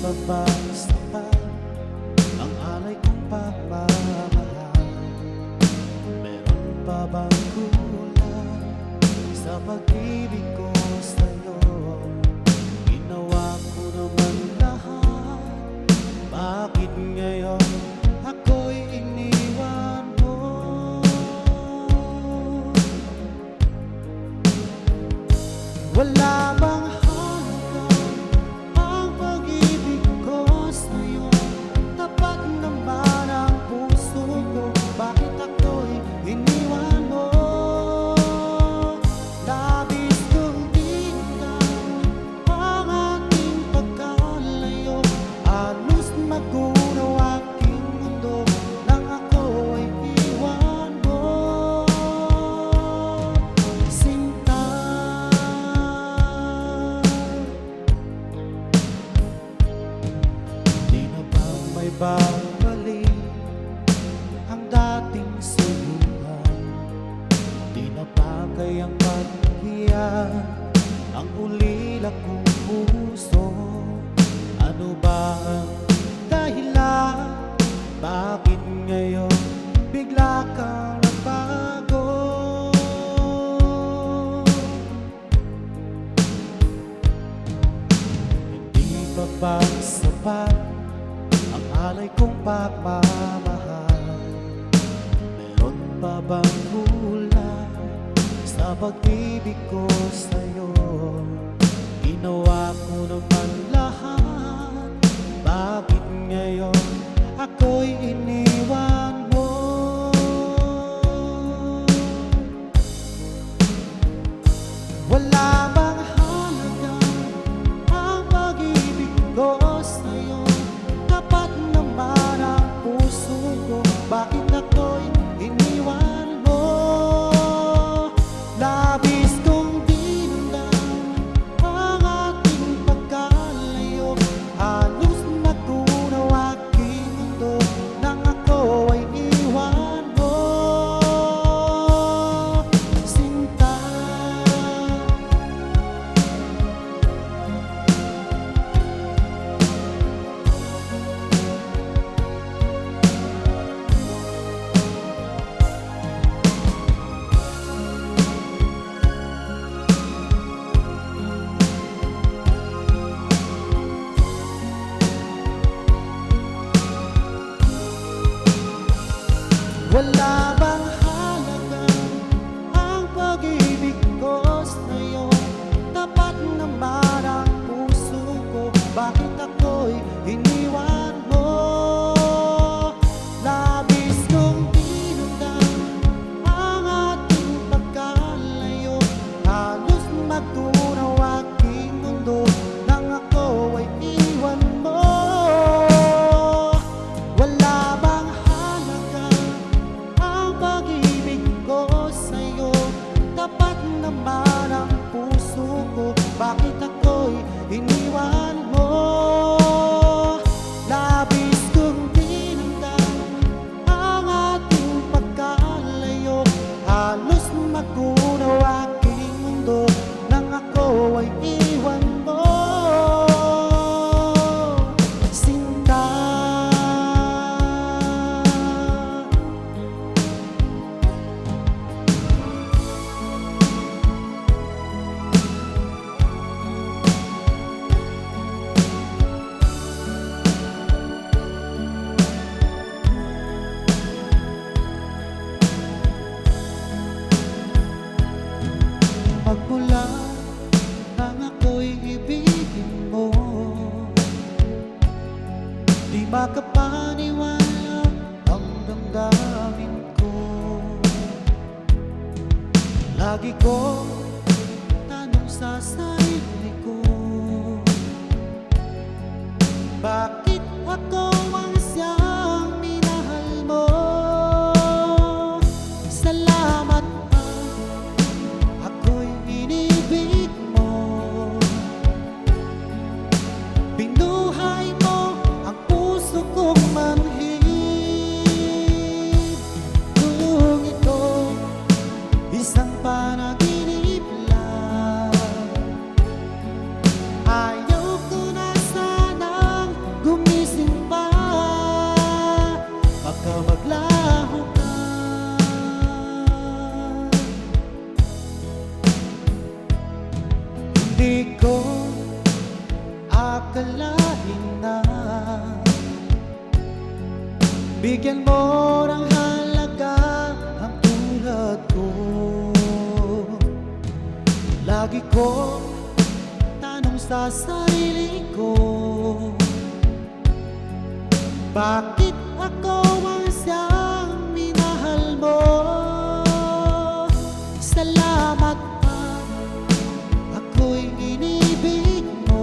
pa ba sapat ang alay kong pagmamahal? Meron pa bang kulang sa pag-ibig ko sa'yo? Ginawa ko naman lahat, bakit ngayon ako'y iniwan mo? Wala bang halaga ang pag-ibig ko sa'yo? Tapat naman ang puso ko, bakit ako'y iniwan mo? Labis kong tingnan ang ating pagkalayo, halos magunaw aking mundo nang ako ay iwan mo. Sinta, di na ba may babalik ang dating suluhan? Di na ba kayang paghiyan ang ulila kong puso? Ano ba ang dahilan? Bakit ngayon bigla kang nagbago? Hindi pa ba sapat ang alay kong pagmamahal? Meron pa bang kulang sa pag-ibig ko sa'yo? Ginawa ko naman lahat, bakit ngayon ako'y iniwan mo? Wala bang halaga ang pag-ibig ko sa'yo? Tapat naman ang puso ko, bakit ako'y iniwan mo? Labis kong dinamdam ang ating pagkalayo, halos nagunaw aking mundo nang ako ay iwan mo. Sinta, wala bang halaga ang pag-ibig ko sa'yo? Tapat naman ang puso ko, bakit ako'y iniwan mo? Labis kong dinamdam ang ating pagkalayo, halos magunaw aking mundo nang ako ay iwan mo. Wala bang halaga ang pag-ibig ko sa'yo? Tapat naman ang puso ko, bakit ako'y iniwan mo? Labis kong dinamdam ang ating pagkalayo, halos magunaw aking mundo nang ako ay iwan mo. Sinta, magmula nang ako'y ibigin mo, di makapaniwala ang damdamin ko. Lagi ko tanong sa sarili ko, bakit ako ang siyang minahal mo? Salamat ako'y inibig mo, binuhay mo ang puso kong manhid. Kung ito isang panaginip, akalain na bigyan mo ng halaga ang tulad ko. Lagi kong tanong sa sarili ko, bakit ako ang siyang minahal mo? Salamat pa, ako'y inibig mo.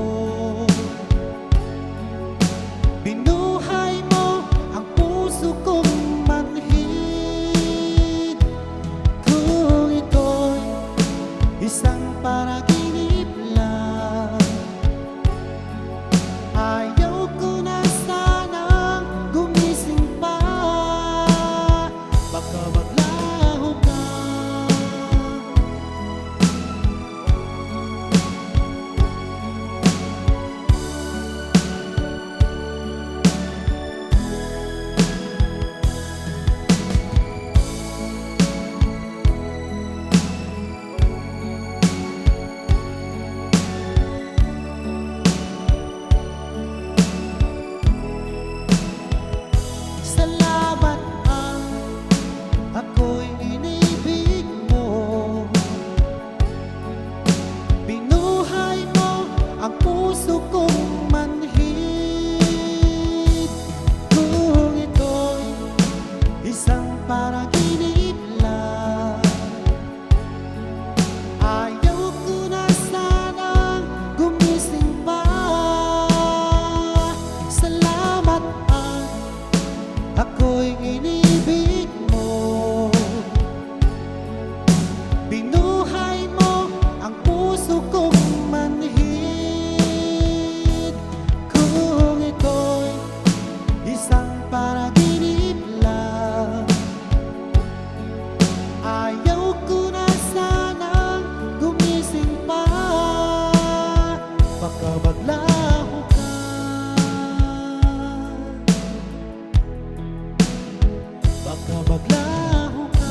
Binuhay mo ang puso kong manhid. Kung ito'y isang panaginip lang, ayaw ko na sanang gumising pa. Baka maglaho ka. Salamat ang ako'y inibig mo. Binuhay mo ang puso kong manhid. Kung ito'y isang panaginip lang, ayaw ko na sanang gumising pa. Salamat ang ako'y inibig mo. Binuhay mo ang puso kong manhid. Kung ito'y isang panaginip lang, ayaw ko na sanang gumising pa. Baka maglaho ka. Baka maglaho ka.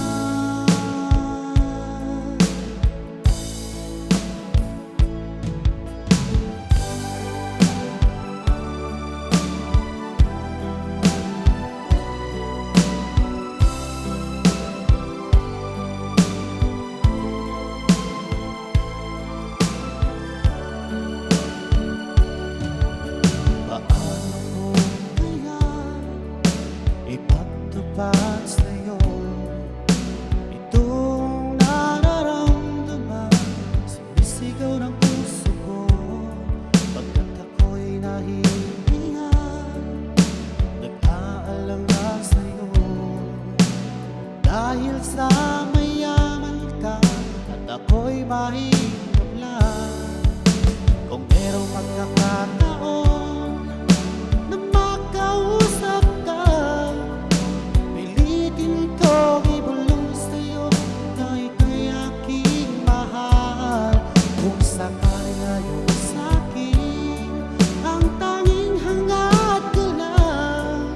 Paano ko kaya ipagtupad sa'yo itong nararamdaman? Sumisigaw ng puso ko pagkat ako'y nahihinga, nag-aalala sa'yo. Dahil sa mayaman ka at ako'y mahirap lang, kung merong magkakataon na makausap ka, pilitin kong ibulong sa'yo na ika'y aking mahal. Kung sakali ngayon sa'kin, ang tanging hangad ko lang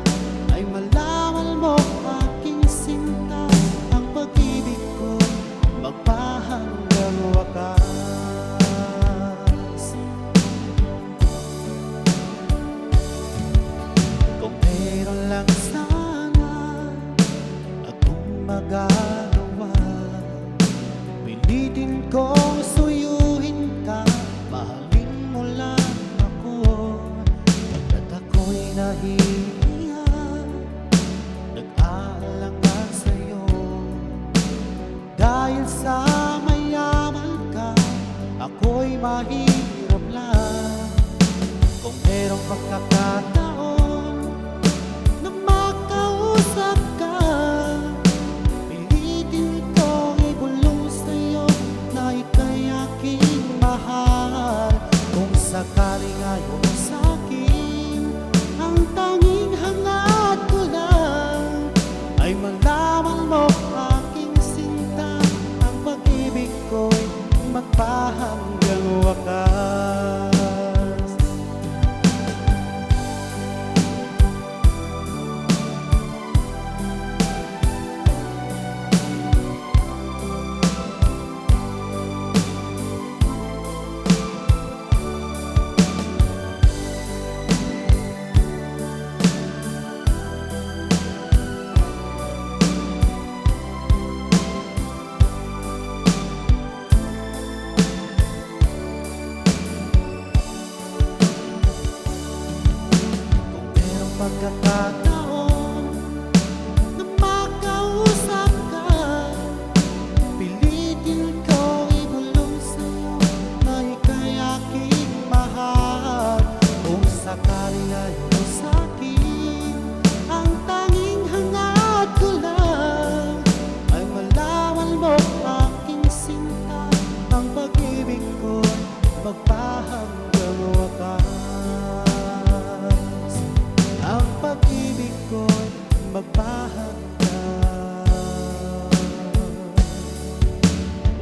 ay malaman mo aking sinta, ang pag-ibig ko magpahanggang wakas. Kung meron lang sana akong magagawa, pilitin kong suyuin ka, mahalin mo lang ako. Pagkat ako'y nahihiya, nag-aalangan sa'yo. Dahil sa mayaman ka, ako'y mahirap lang. Kung merong pagkakataon na makausap ka, pilitin kong ibulong sa'yo na ika'y aking mahal. Kung sakali ngayon sa'kin, ang tanging hangad ko lang ay malaman mo aking sinta, ang pag-ibig ko'y magpahanggang wakas. pagkakataon na makausap ka, pilitin ko ibulong sa'yo na ika'y aking mahal. Kung sakali ayaw sa'kin, ang tanging hangad ko lang ay malaman mo aking sinta, ang pag-ibig ko magpahanggang wakas, ang pag-ibig ko magpahanggang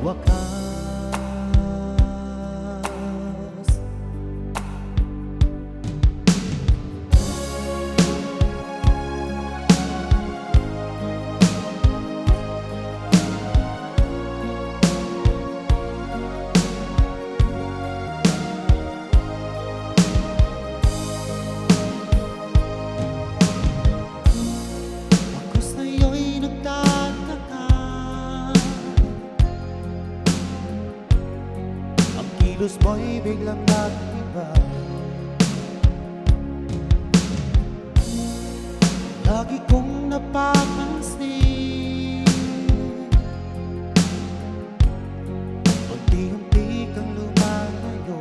wakas. Ako sa'yo'y nagtataka, ang kilos mo'y biglang nag-iba. Lagi kong napapansin, unti-unti kang lumalayo.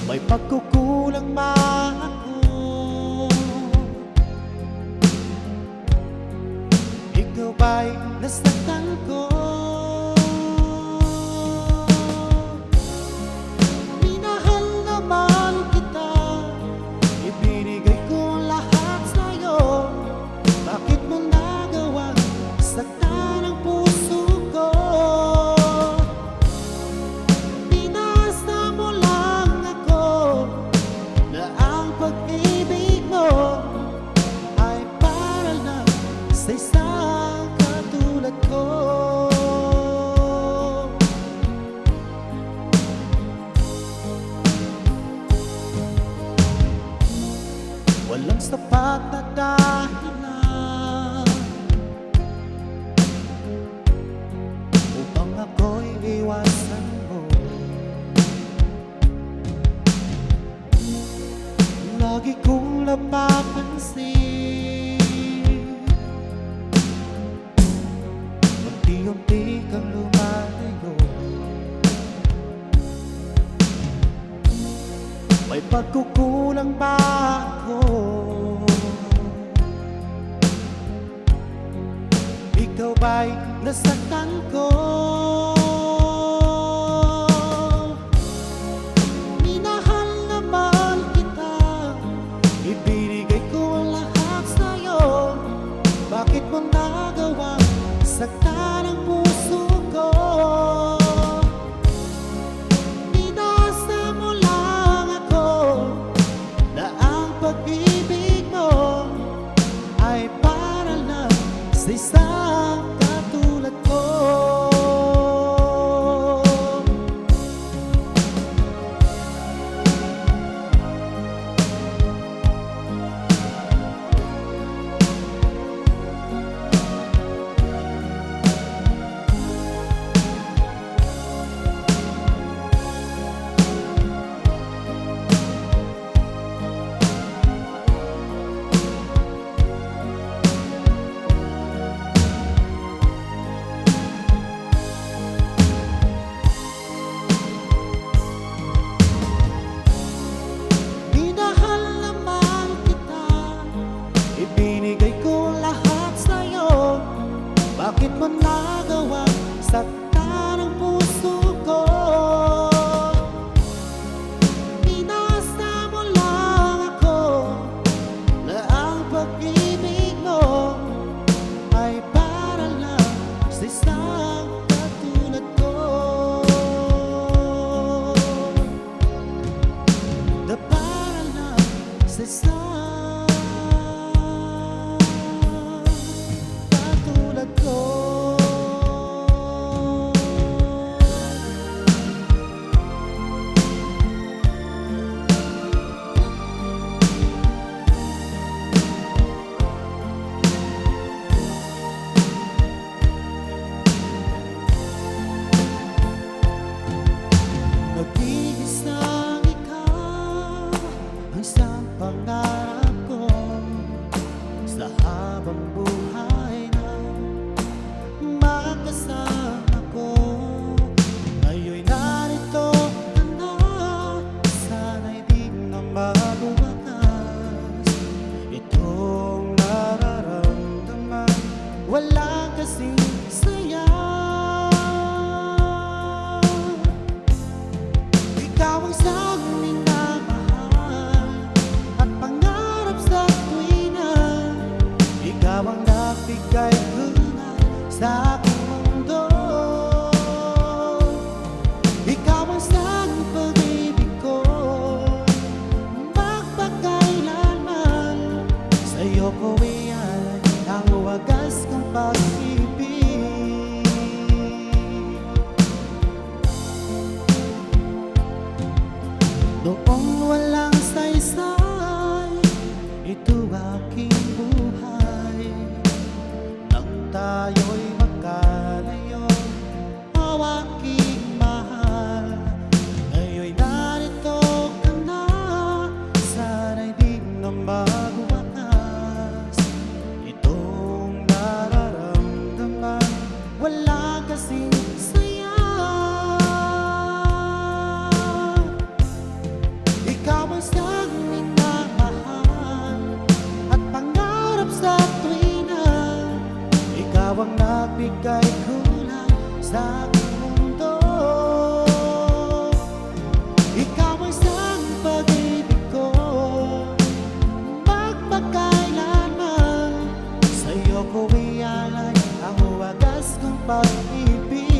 May pagkukulang ba ako? Ikaw ba'y nasaktan ko? Minahal naman kita, ibinigay ko lahat sa'yo. Bakit mo nagawang saktan ang puso ko? Pinasa mo lang ako na ang pag-ibig mo ay para lang sa isang katulad ko. Walang sapat na dahilan upang ako'y iwasan mo. Lagi kong napapansin, unti-unti kang lumalayo. May pagkukulang ba ako? Ikaw ba'y nasaktan ko? Minahal naman kita, ibinigay ko lahat sa'yo. Bakit mo nagawang saktan ang puso ko? Pinasa mo lang ako na ang pag-ibig mo ay para lang sa isang katulad ko. Noong walang saysay, ito aking buhay. Nang tayo'y magkalayo, o aking mahal, ngayon'y narito ka na. Sana'y di na magwakas itong nararamdaman. Wala kasing saya. Ikaw ang siyang minamahal at pangarap sa tuwina. Ikaw ang nagbigay kulay sa aking mundo. Ikaw ang siyang pag-ibig ko, magpakailanman. Sa'yo ko ialay ang wagas kong pag-ibig.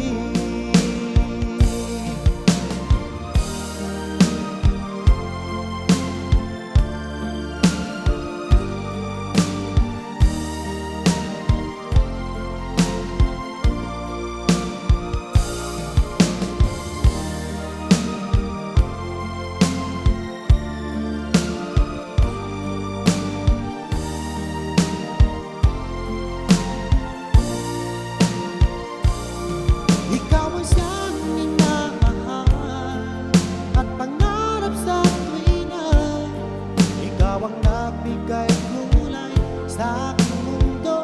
Ikaw ang siyang minamahal at pangarap sa tuwina. Ikaw ang nagbigay kulay sa aking mundo.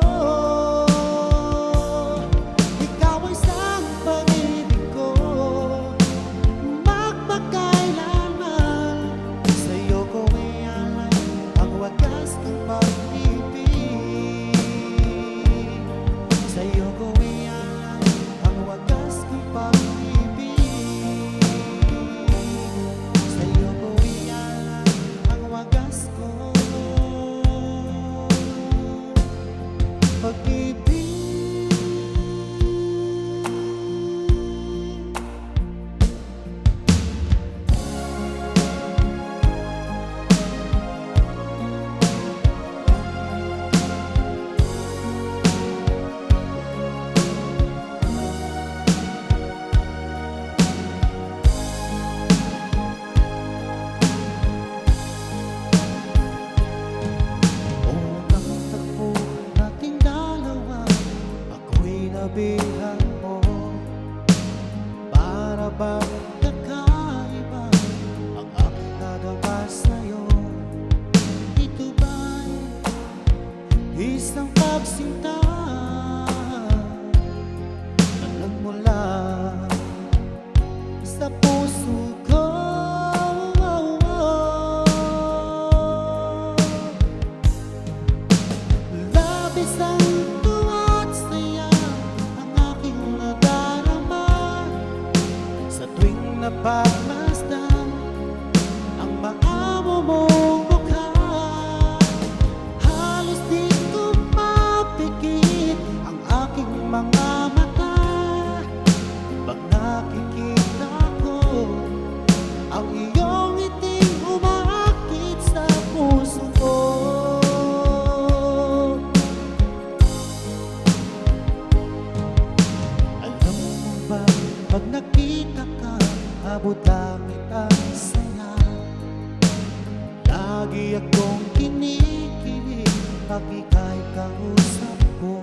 Ikaw ang siyang pag-ibig ko, magpakailanman. Sa'yo ko ialay ang wagas ng pag-ibig. Sa'yo ko ialay ang wagas ng pag-ibig. Sa'yo ko ialay ang wagas ko pag-ibig. Unang tagpo nating dalawa, ako'y nabihan mo. Para bang kakaiba ang aking nadama sa'yo. Ito ba'y isang pagsinta na nagmula sa puso ko? Labis ang tuwa at saya ang aking nadarama sa tuwing napagmasdan ang maamo mong mukha. Halos di ko mapikit ang aking mga mata pag nakikita ko ang iyong ngiting umaakit sa puso ko. Alam mo ba, pag nakita ka, abot langit ang saya. Lagi akong kinikilig pag ika'y kausap ko.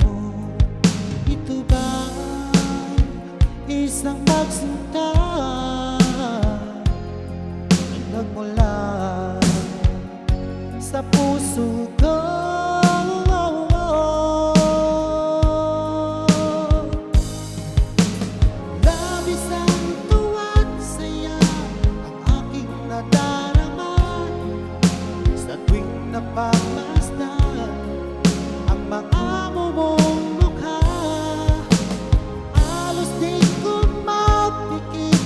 Ito ba isang magsinta na nagmula sa puso ko? Labis ang tuwa at saya ang aking nadarama sa tuwing napagmasdan ang maamo mong mukha. Halos di ko mapikit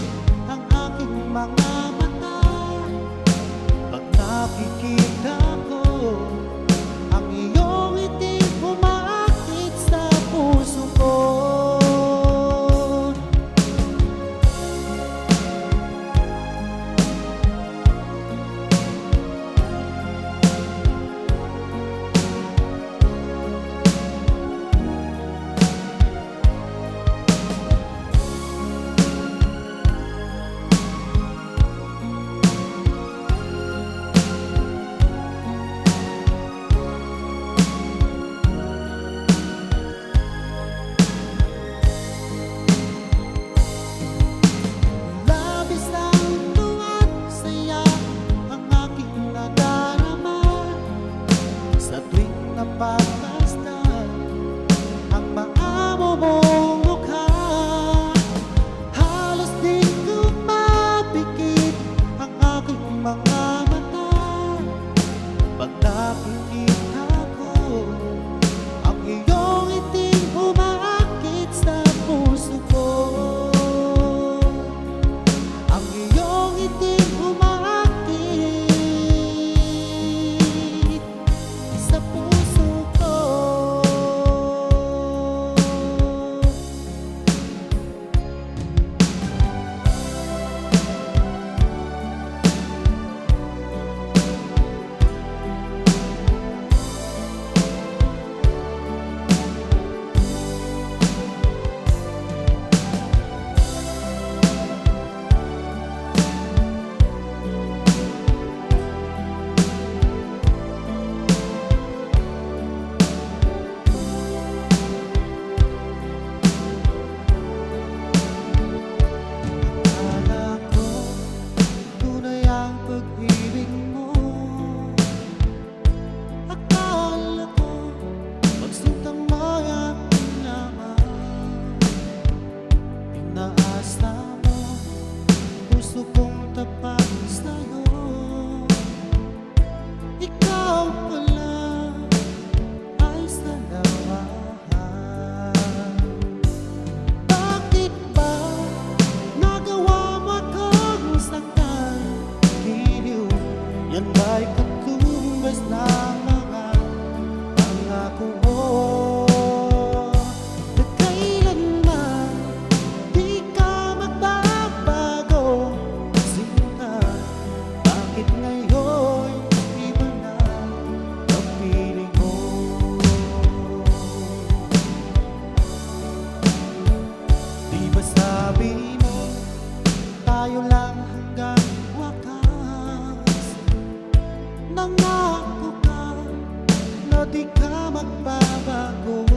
magbabago.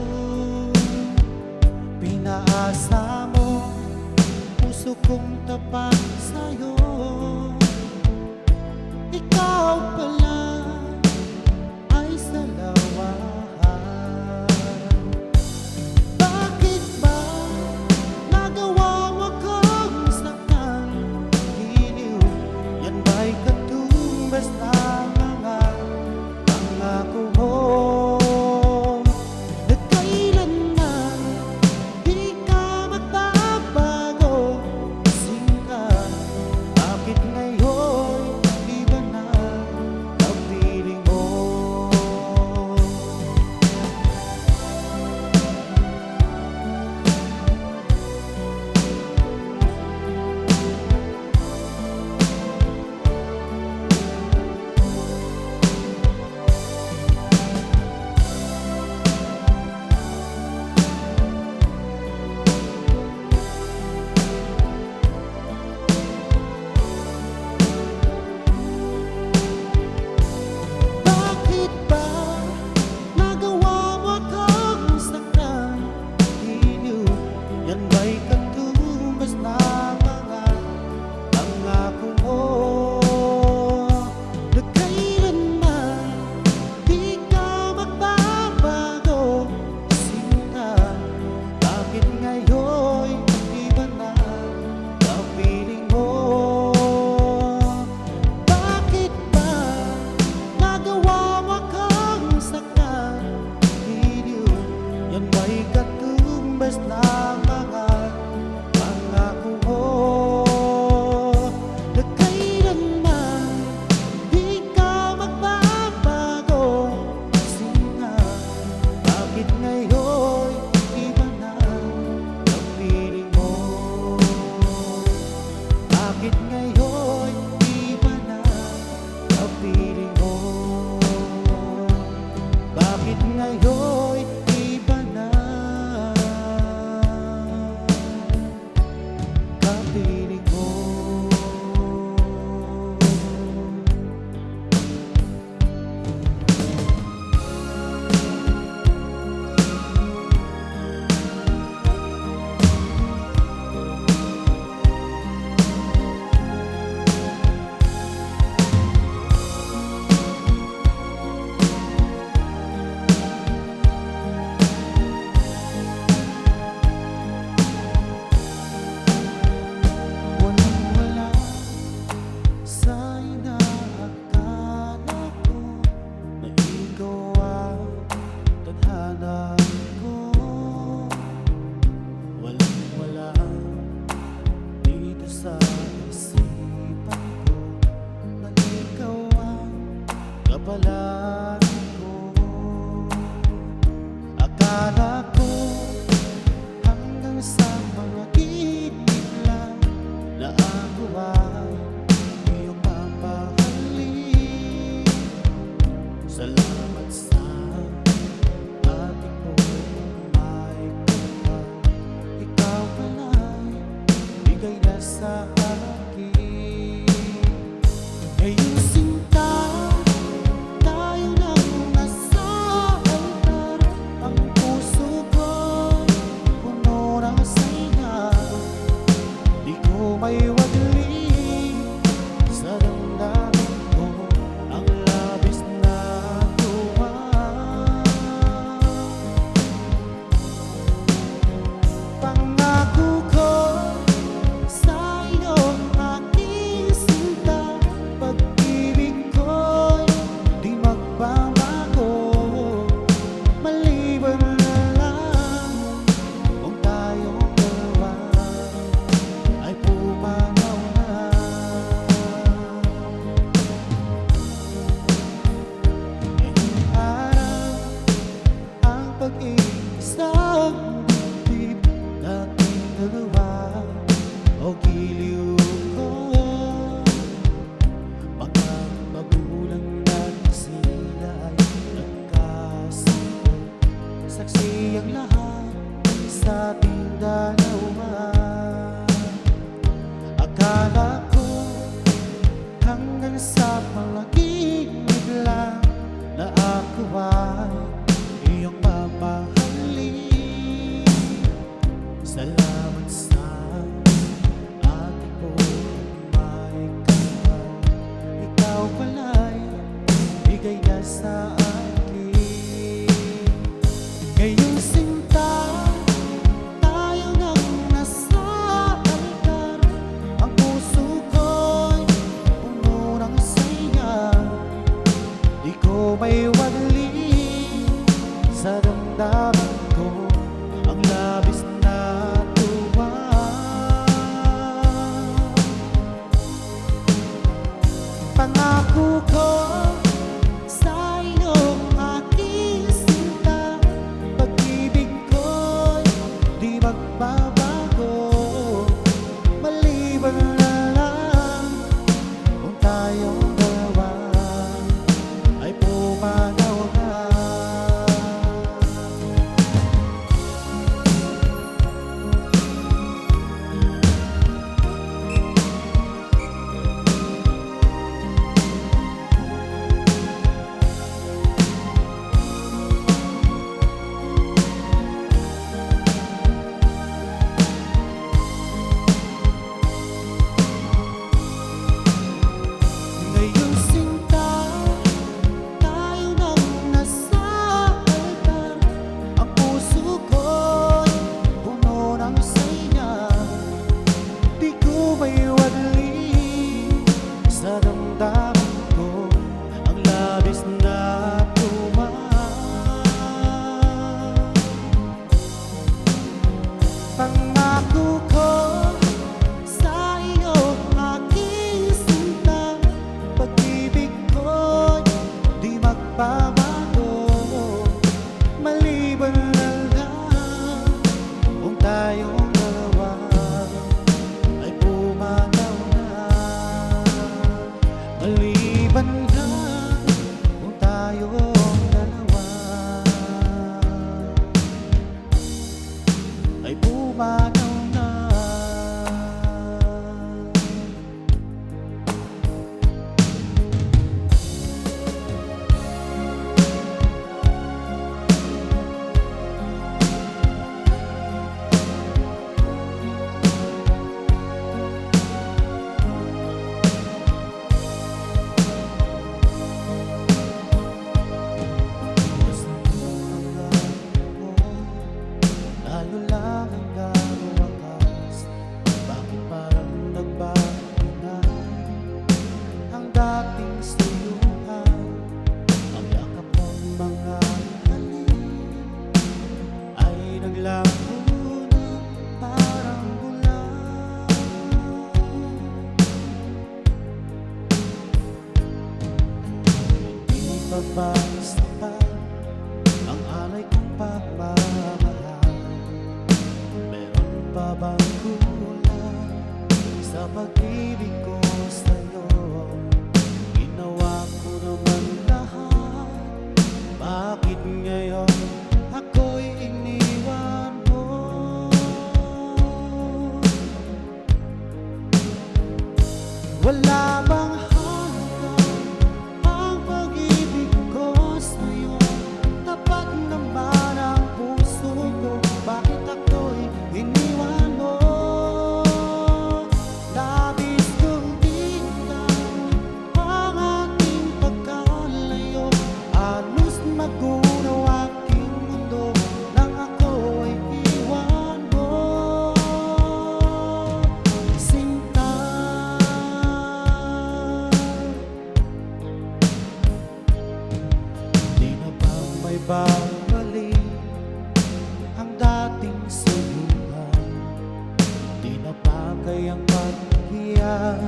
Pinaasa mo puso kong tapat sa'yo. Ikaw pala ay salawahan. Bakit ba nagawa mo kong saktan? Giliw, yan ba'y katumbas na mga pangako mo? Na kailanman di ka magbabago. Gising ka, Pangako ko sa iyo, aking sinta, pag-ibig ko'y di magbabago. Maliban na lang kung tayong dalawa ay pumanaw na. Ngayon sinta, tayo nang nasa altar. Ang puso ko'y puno ng saya. Di ko maiwadli sa damdamin ko ang labis na tumaas. Pangako ko sa iyo, aking sinta, pag-ibig ko'y di magbabago. Maliban na lang kung tayong dalawa ay pumanaw na. Maliban na kung tayong dalawa ay pumanaw na. Tayo lang hanggang wakas. Bakit parang nagbago na ang dating suyuan? Ang yakap mong mga halik ay naglaho na parang bulan. Hindi pa ba sapat ang alay kong pagmamahal? Meron pa bang kulang sa pag-ibig ko sa'yo? Ginawa ko naman lahat, bakit ngayon ako'y iniwan mo? Wala bang hanggan ang pag-ibig ko sa'yo? Tapat naman ang puso ko, bakit ako'y iniwan mo? Labis kong tingnan ang aking pagkalayo, halos magunaw aking mundo nang ako'y iwan mo. Sinta, di na ba may babalik ang dating suyuan? Di na ba kayang maghiya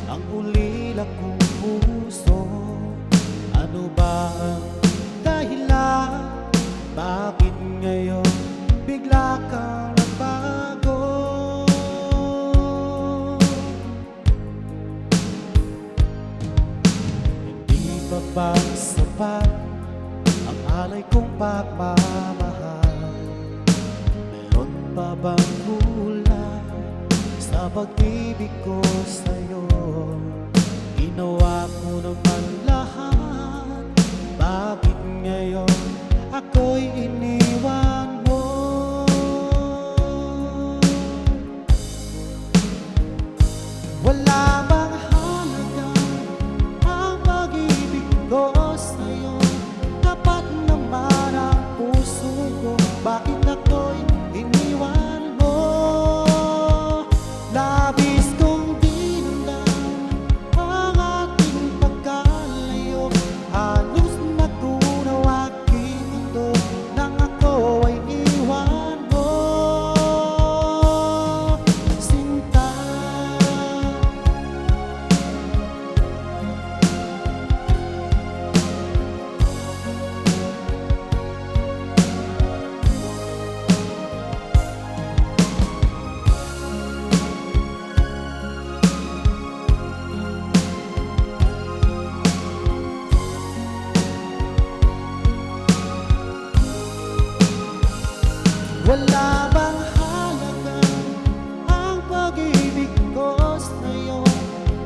ang ulila kong puso? Ano ba ang dahilan? Bakit ngayon bigla kang nagbago? Hindi pa ba sapat ang alay kong pagmamahal? Meron pa bang kulang sa pag-ibig ko sa'yo? Ginawa ko naman lahat, bakit ngayon ako'y iniwan mo? Wala bang halaga ang pag-ibig ko sa'yo? Tapat naman ang puso ko, bakit ako'y iniwan mo? Labis kong dinamdam Wala bang halaga ang pag-ibig ko sa'yo?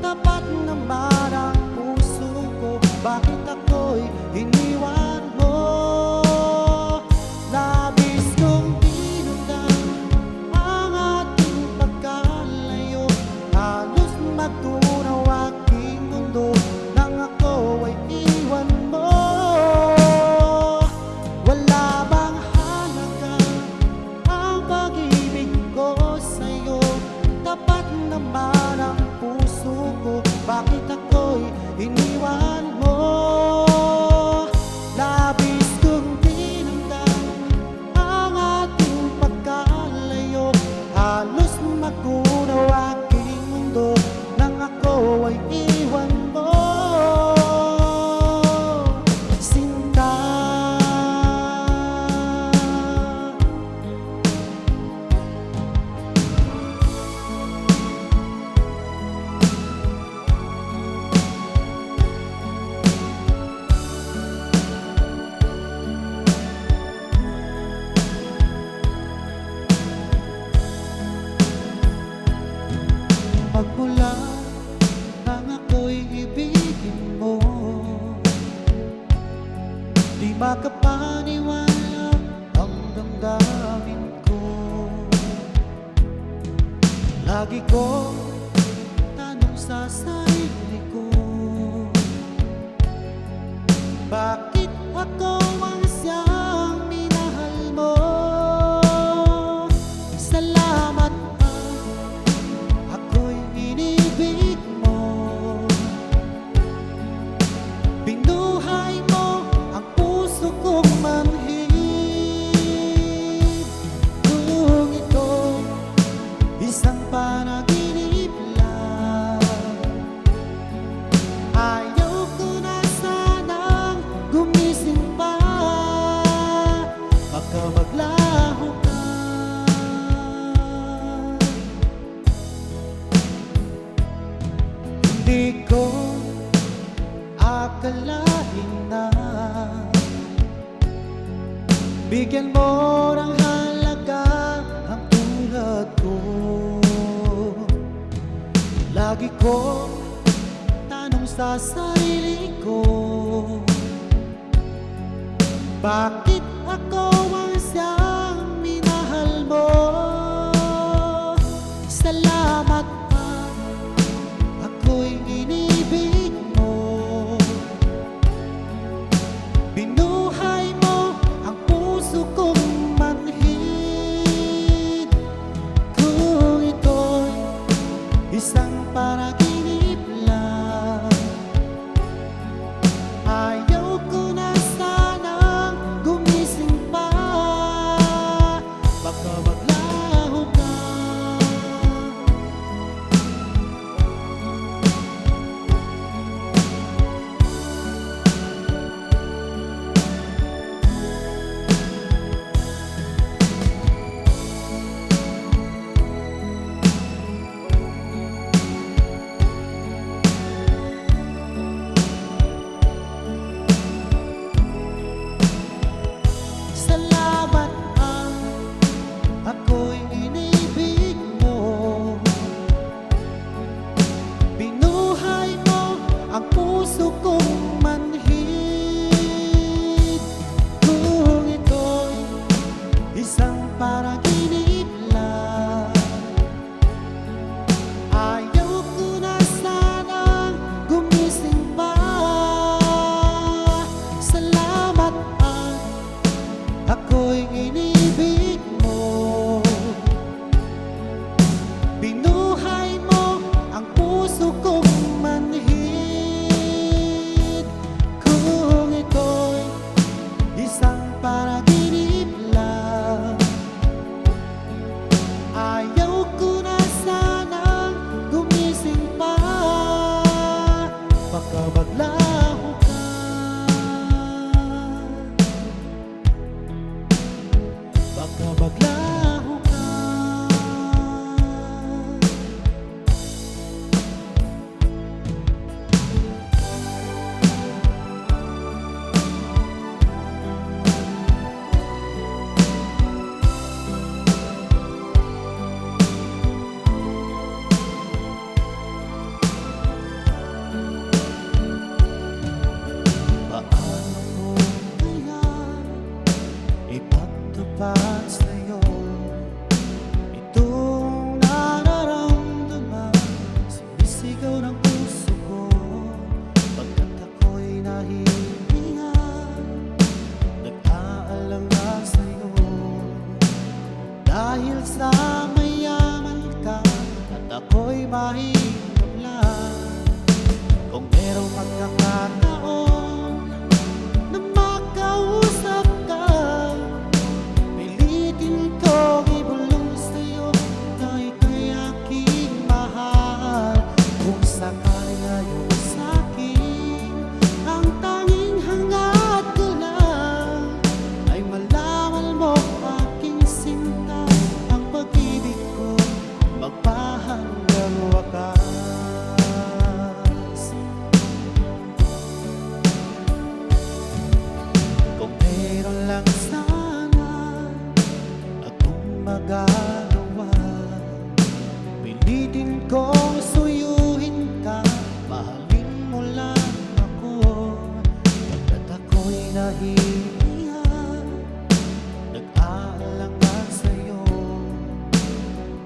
Tapat naman ang puso ko, bakit ako'y iniwan mo? Labis kong tinundan ang ating pagkalayo, halos magtunaw aking mundo nang ako ay iwan mo. Wala bang halaga ang pag-ibig ko sa'yo? Tapat naman ang puso ko, bakit ako'y iniwan mo? Labis kong tinundan ang ating pagkalayo, halos magtunaw aking mundo nang ako ay iwan mo. Sinta, magmula nang ako'y ibigin mo, di makapaniwala ang damdamin ko. Lagi ko tanong sa sarili ko, bakit ako ang siyang minahal mo? Salamat ako'y inibig mo, binuhay mo ang puso kong manhid. Kung ito isang panaginip lang, ayaw ko na sanang gumising pa, baka maglaho ka. Hindi ko akalain na bigyan mo ng halaga ang tulad ko. Lagi ko tanong sa sarili ko, bakit ako ang siyang minahal mo? Salamat ako'y inibig mo, binuhay mo ang puso kong manhid. Kung ito'y isang panaginip lang, ayaw ko na sanang gumising pa, baka maglaho ka. Salamat ako'y inibig mo, binuhay mo ang puso kong manhid. Kung ito'y isang panaginip lang, ayaw ko na sanang gumising pa. Salamat ako'y inibig mo, binuhay mo ang puso kong manhid. Kung ito'y isang panaginip lang, ayaw ko na sanang gumising pa, baka maglaho ka. Baka maglaho ka. sigaw ng puso ko pagkat ako'y nahihiya, nag-aalala sa'yo. Dahil sa mayaman ka at ako'y mahirap lang, kung merong magkakataon na makausap ka, pilitin kong ibulong sa'yo na ika'y aking mahal. Kung sakali ngayon sa'kin, ang tanging hangad ko lang ay malaman mo aking sinta, ang pag-ibig ko magpahanggang wakas. Kung meron lang sana akong magagawa, pilitin kong suyuin ka, mahalin mo lang ako. Pagkat ako'y nahihiya, nag-aalangan sa'yo.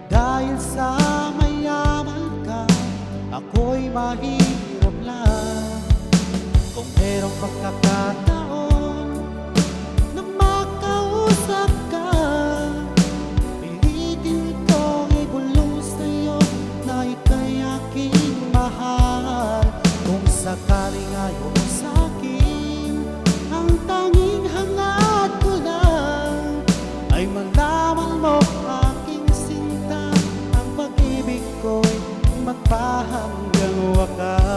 Dahil sa mayaman ka, ako'y mahirap lang. Kung merong pagkakataon na makausap ka, pilitin kong ibulong sa'yo na ika'y aking mahal. Kung sakali ngayon sa'kin, ang tanging hangad ko lang ay malaman mo aking sinta, ang pag-ibig ko'y magpahanggang wakas.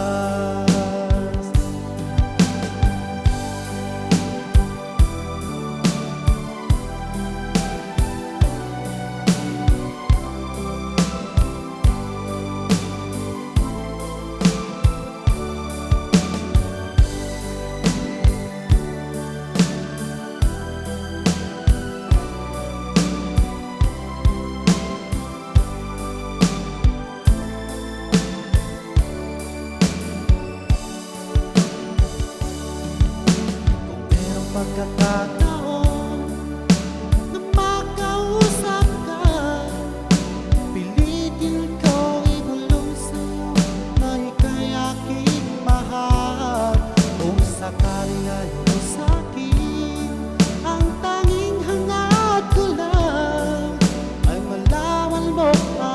Pagkakataon na makausap ka, pilitin kong ibulong sa'yo na ika'y aking mahal. Kung sakali ngayon sa'kin, ang tanging hangad ko lang ay malaman mo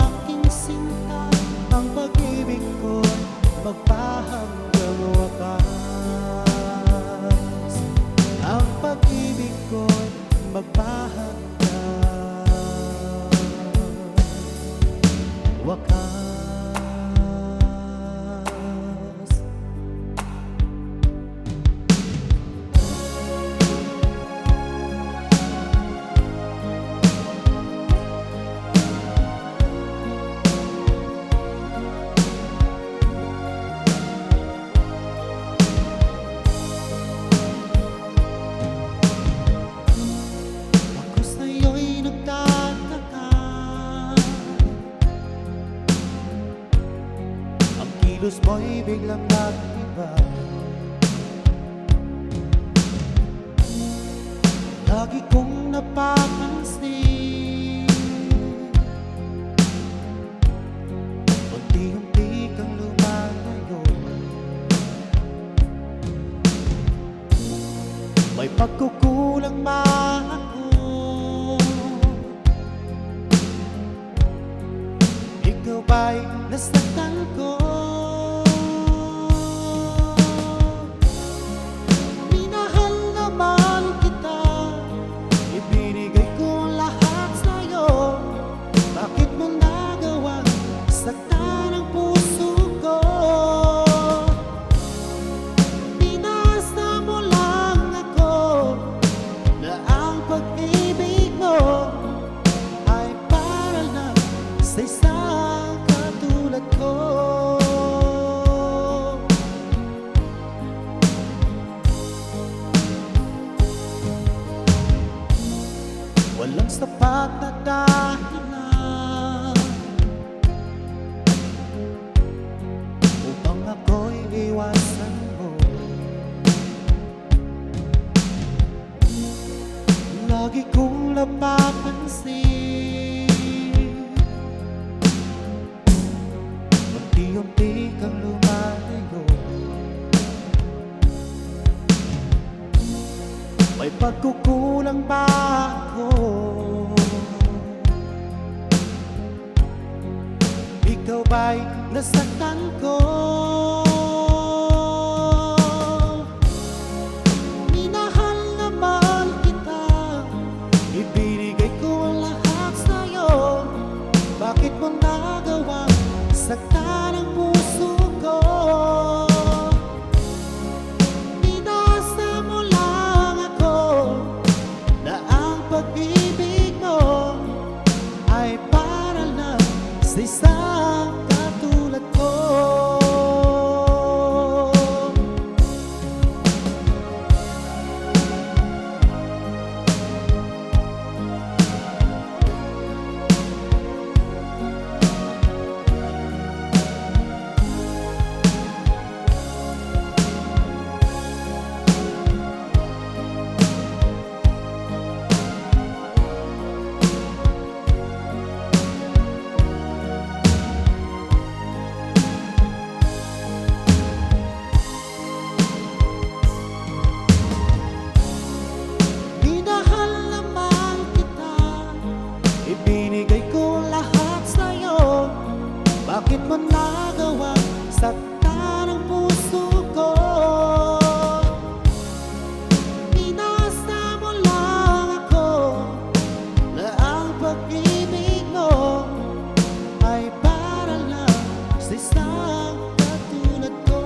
aking sinta, ang pag-ibig ko'y magpahanggang wakas. Ang pag-ibig ko'y magpahanggang wakas. Ako sa'yo'y nagtataka, ang kilos mo'y biglang nag-iba. Lagi kong napapansin, unti-unti kang lumalayo. May pagkukulang man ako, ikaw ba'y nasaktan ko? Minahal naman kita, ibinigay ko ang lahat sa'yo. Bakit mo nagawang saktan ang puso ko? Pinasa mo lang ako na ang pag-ibig mo ay para lang sa isang katulad ko. pagkukulang ba ako? Ikaw ba'y nasaktan ko? Minahal naman kita, ibinigay ko ang lahat sa'yo. Bakit mo nagawang saktan ang puso ko? Pinasa mo lang ako na ang pag-ibig mo ay para lang sa isang katulad ko. Minahal naman kita, ibinigay ko lahat sa'yo. Bakit mo nagawang saktan ang puso ko? Pinasa mo lang ako na ang pag-ibig mo ay para lang sa isang katulad ko.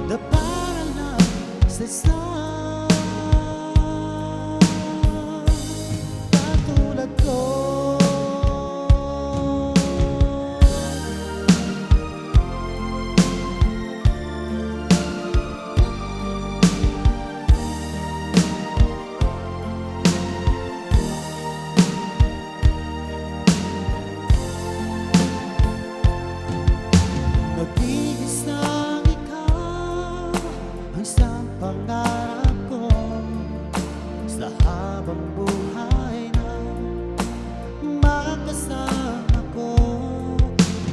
Na para lang sa isang katulad ko. Nag-iisang ikaw ang isang pangarap ko sa habang buhay na makasama ko.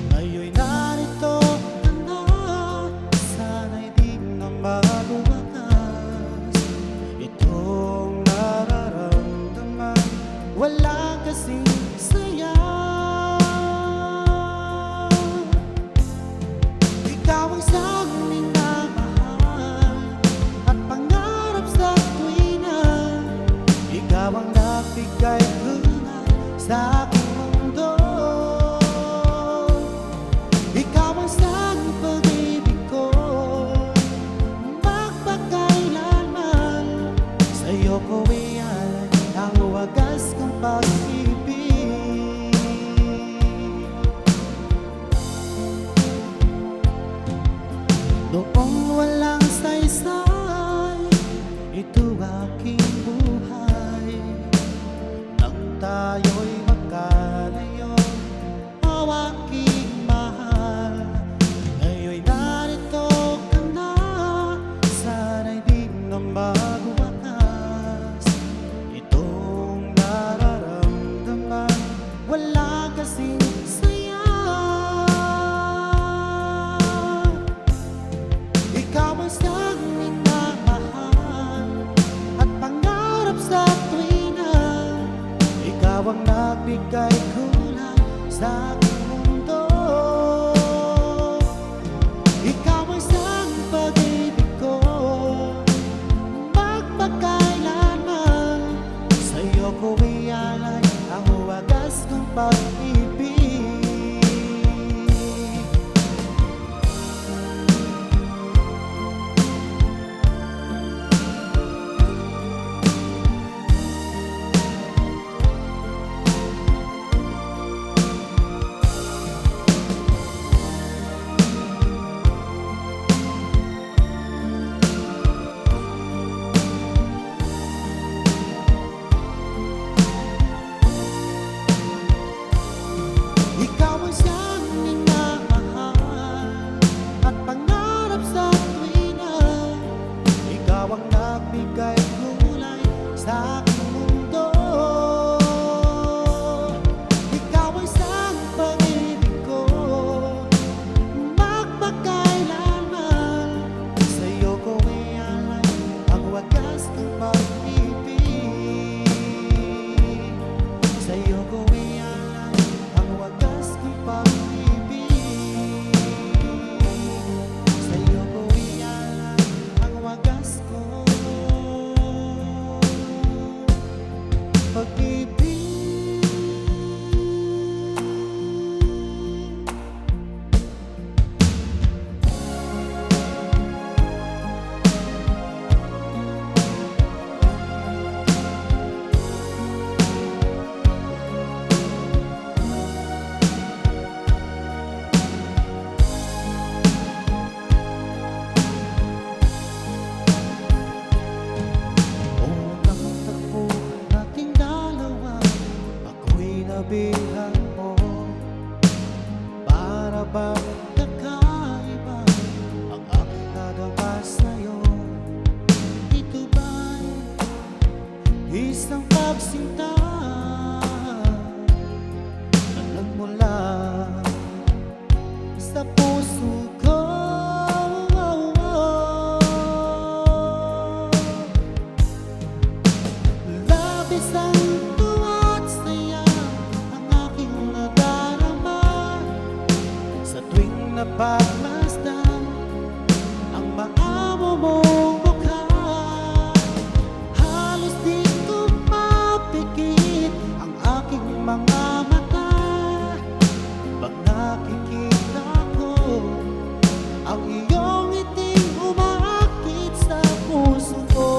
Ngayon'y narito ka na, sana'y di na mabuwakas itong nararamdaman. Wala kasing saya. Ikaw ang isang minamahal at pangarap sa tuwina. Ikaw ang nagbigay kulay sa aking mundo. Ikaw ang isang pag-ibig ko, magpakailanman. Sa'yo ko ialay ang wagas kong pag-ibig. Noong walang saysay, ito aking buhay. Nang tayo'y magkalayo, o aking mahal. Ngayon'y narito ka na, sana'y di na magwakas itong nararamdaman. Wala kasing saya. Ikaw ang isang minamahal at pangarap sa tuwina. Ikaw ang nagbigay kulay sa aking mundo. Ikaw ang isang pag-ibig ko, magpakailanman. Sa'yo ko ialay ang wagas kong pag-ibig. napagmasdan ang maamo mong mukha. Halos di ko mapikit ang aking mga mata pag nakikita ko ang iyong ngiting umaakit sa puso ko.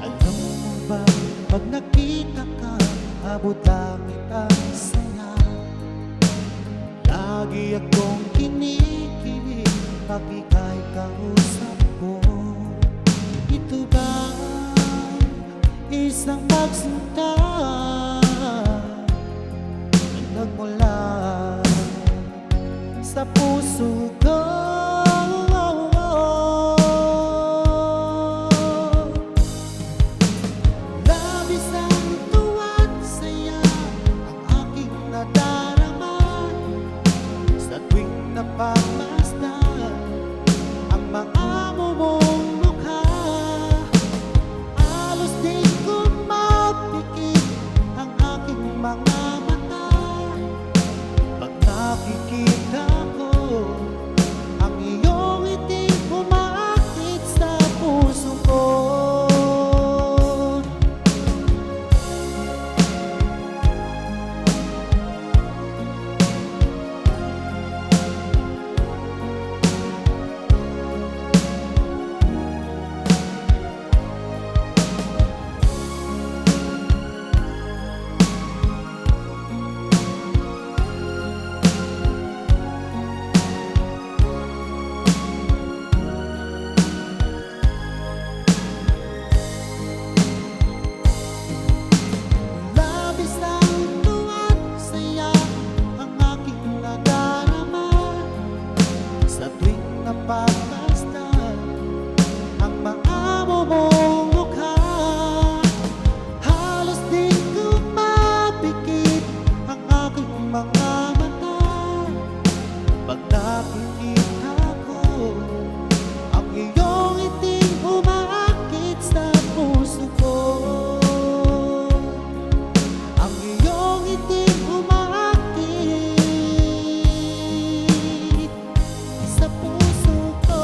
Alam mo ba, pag nakita ka, abot langit ang saya. Lagi akong kinikilig pag ika'y kausap ko. Ito ba isang magsinta na nagmula sa puso ko? Labis ang tuwa't saya ang aking nadarama sa tuwing napagmasdan ang maamo mong mukha. Halos di ko mapikit ang aking mga mata pag nakikita ko ang iyong ngiting umaakit sa puso ko. Labis ang tuwa't saya ang aking nadarama sa tuwing napagmasdan ang maamo mong mukha. Halos di ko mapikit ang aking mga mata pag nakikita ko ang iyong ngiting umaakit sa puso ko. Ang iyong ngiting umaakit sa puso ko.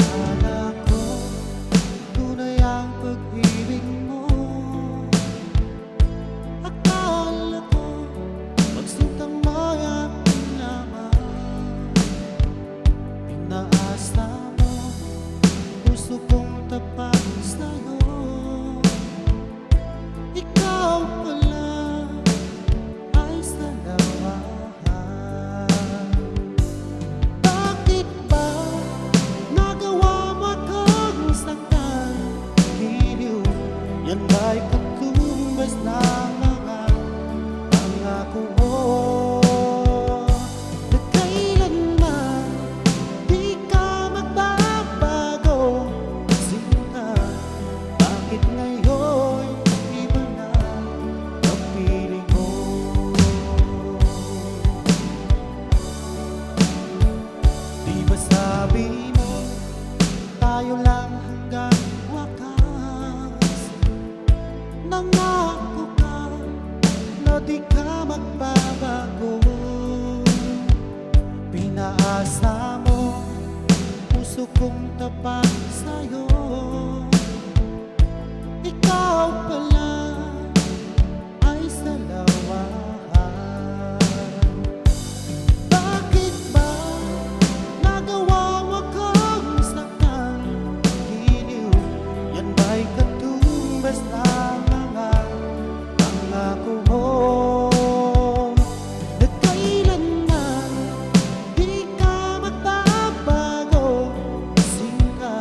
Akala ko tunay ang pag-ibig mo. Akala ko pagsintang mo'y akin lamang. Pinaasa mo puso kong tapat sa'yo. Ikaw pala ay sa lawahan. Bakit ba nagawa mo akong saktan? Giliw, yan ba'y katumbas ng mga pangako mo? Na kailanman di ka magbabago. Kasi nga, bakit ngayon iba na ang piling mo? Di ba sabi mo, tayo lang hanggang wakas? Nangako ka na di ka magbabago. Pinaasa mo puso kong tapat sa'yo. Ikaw pala ay sa lawahan. Bakit ba nagawa mo akong saktan? Giliw, yan ba'y katumbas ng mga pangako mo? Na kailanman di ka magbabago. Kasi nga,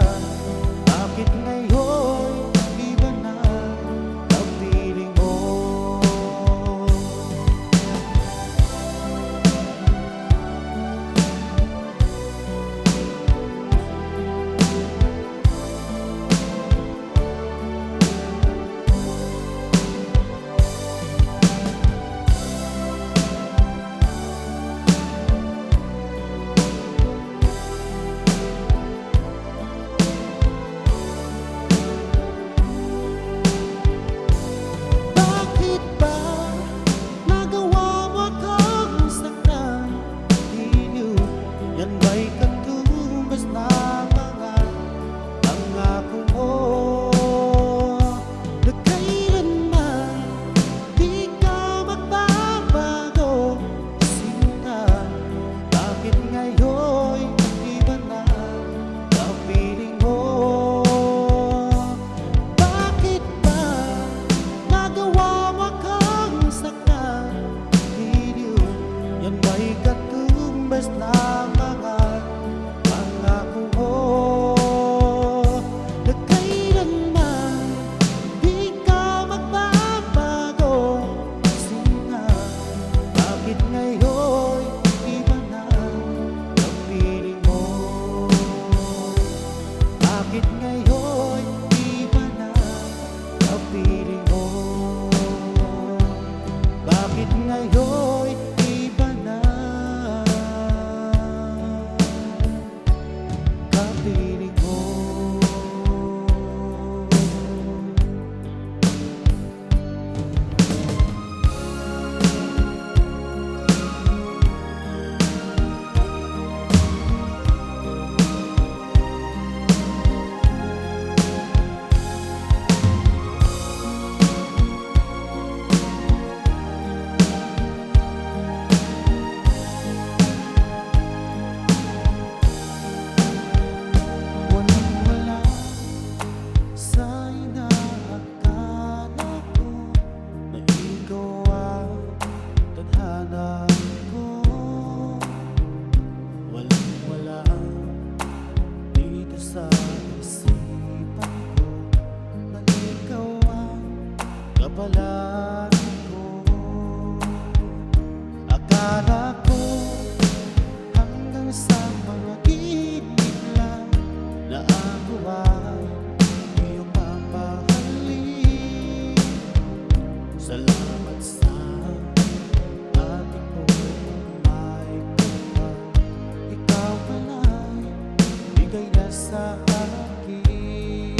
sa akin.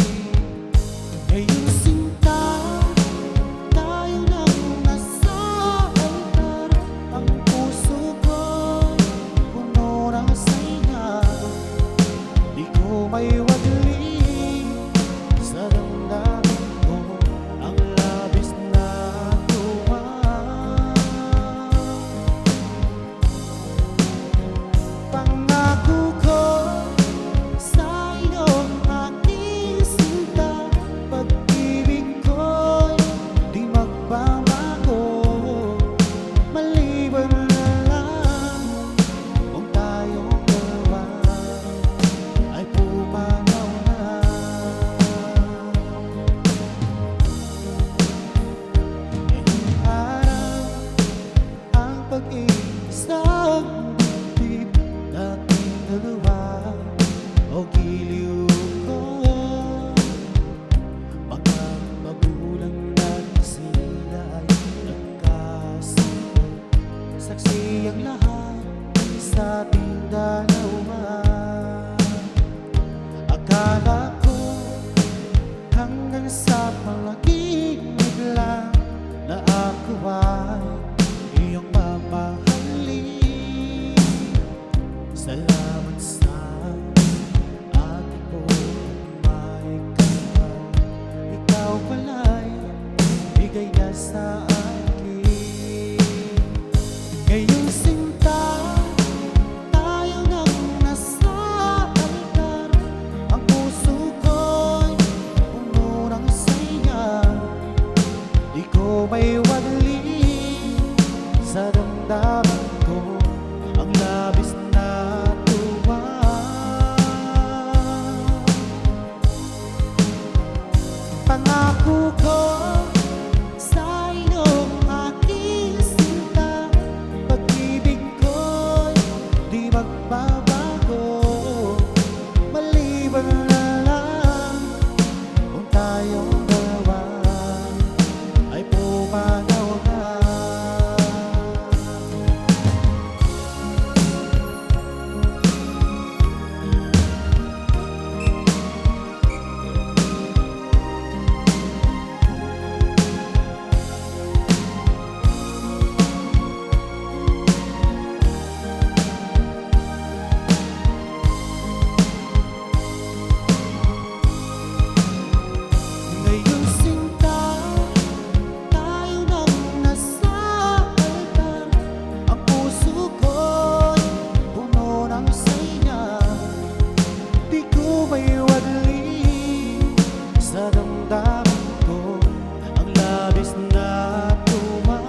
Ngayong sinta, tayo nang nasa altar. Ang puso ko'y puno ng saya. Di ko maiwadli sa damdamin ko ang labis na tuwa. Pangako ko sa iyong aking sinta, pag-ibig ko'y di magbabago. Maliban na lang kung tayong dalawa ay pumanaw na. Ngayong araw ang pag-iisang dibdib nating dalawa o giliw ko. Mga magulang natin sila ay nagkasundo, saksi ang lahat sa ating dalawa. Akala ko hanggang sa panaginip lang na ako ay iyong mamahalin. Salamat sa ating pagmamahal. Ikaw pala'y bigay na sa akin. Ngayong sinta, tayo nang nasa altar. Ang puso ko'y puno ng saya. Di ko maiwadli sa damdamin ko ang labis na tuwa. Pangako ko sa iyong aking sinta, pag-ibig ko'y di magbabago. Maliban na lang kung tayong dalawa ay pumanaw na. Ngayong sinta, tayo nang nasa altar. Ang puso ko'y puno ng saya. Di ko maiwadli sa damdamin ko ang labis na tuwa.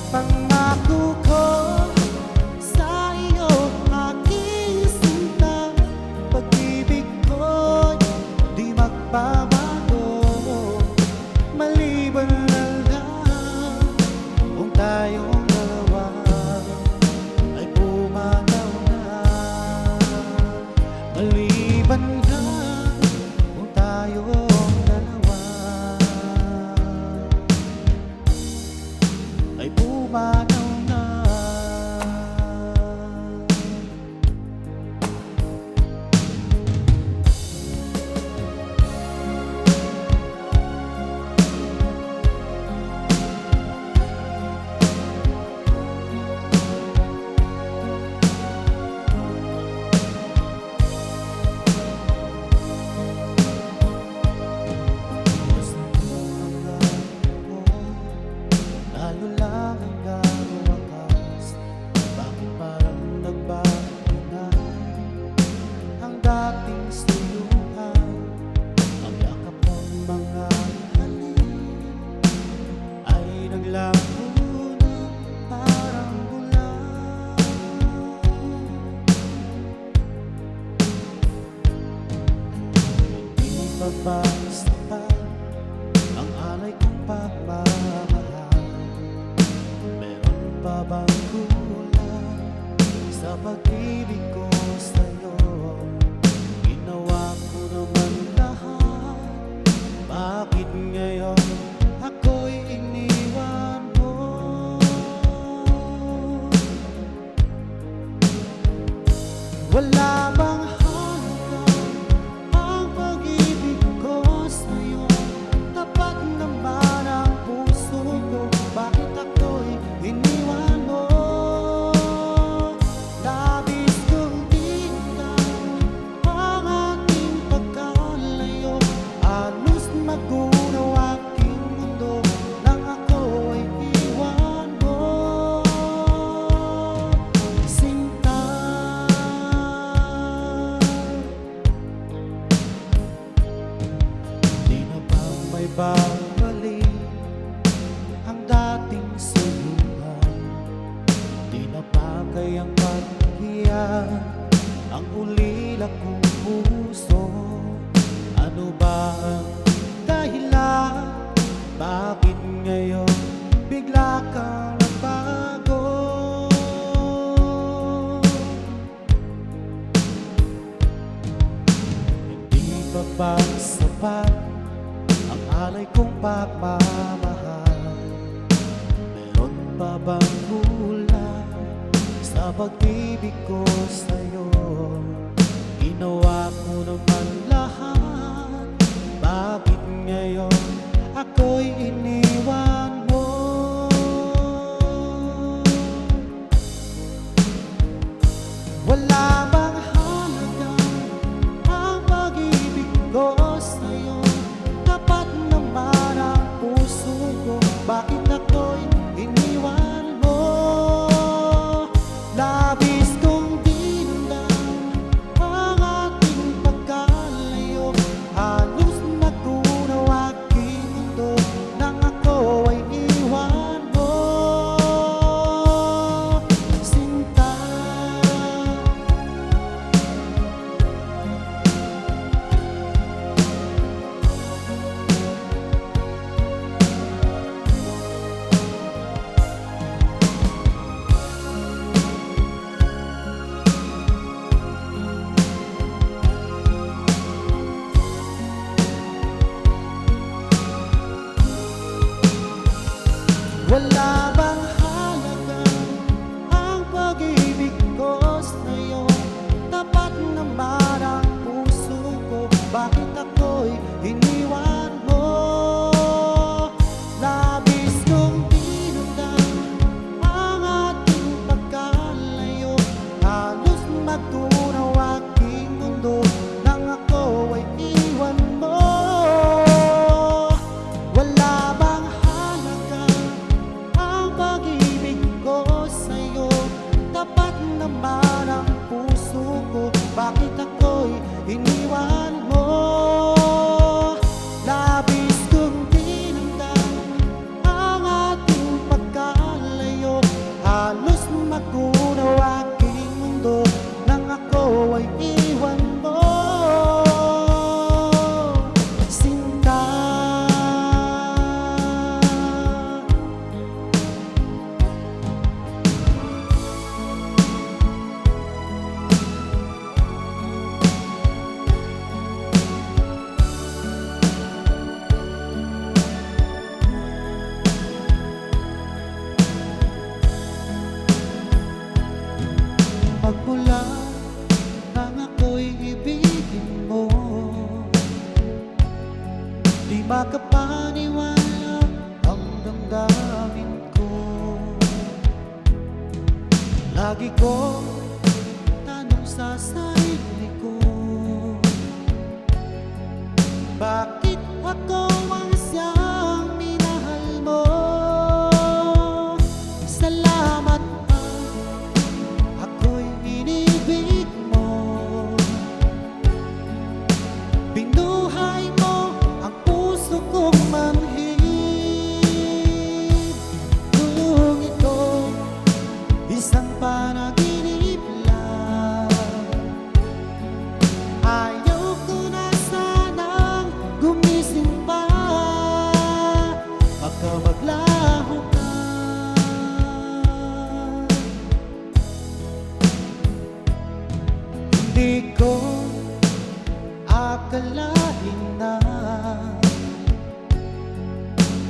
Pangako ko sa iyong aking sinta, pag-ibig ko'y di magbabago. Maliban na lang kung tayong dalawa ay pumanaw na. Maliban na kung tayong dalawa ay pumanaw na. Basta mo tayo lang hanggang wakas. Bakit parang nagbago na ang dating suyuan? Ang yakap mong mga halik ay naglaho na parang bulan. Hindi pa ba sapat ang alay kong pagmamahal? Meron pa bang kulang sa pag-ibig ko sa'yo? Ginawa ko naman lahat, bakit ngayon ako'y iniwan mo? Wala bang halaga ang pag-ibig ko sa'yo? Tapat naman ang puso ko, bakit ako'y iniwan mo? Labis kong tingnan ang ating pagkalayo, halos magunaw aking mundo nang ako ay iwan mo. Sinta, di na ba may babalik ang dating suluhan? Di na ba kayang paghiyan ang ulila kong puso? Ano ba ang dahilan? Bakit ngayon bigla kang nagbago? Hindi pa ba sapat ang alay kong pagmamahal? Meron pa bang kulang sa pag-ibig ko sa'yo? Ginawa ko naman lahat, bakit ngayon ako'y iniwan mo? Wala bang halaga ang pag-ibig ko sa'yo? Tapat naman ang puso ko, bakit ako'y iniwan mo? Labis kong dinamdam ang ating pagkalayo, halos nagunaw aking mundo nang ako ay iwan mo. Sinta, wala bang halaga ang pag-ibig ko sa'yo? Tapat naman ang puso ko, bakit ako'y iniwan mo? Labis kong dinamdam ang ating pagkalayo, halos magunaw aking mundo nang ako ay iwan mo. Wala bang halaga ang pag-ibig ko sa'yo? Tapat naman ang puso ko, bakit ako'y iniwan mo? Labis kong dinamdam ang ating pagkalayo, halos magunaw aking mundo nang ako ay iwan mo. Sinta, magmula nang ako'y ibigin mo, di makapaniwala ang damdamin ko. Lagi ko tanong sa sarili ko, bakit ako ang siyang minahal mo? Salamat pa, ako'y inibig mo. Binuhay mo ang puso kong manhid. Kung ito isang panaginip lang, ayaw ko na sanang gumising pa, baka maglaho ka. Hindi ko akalain na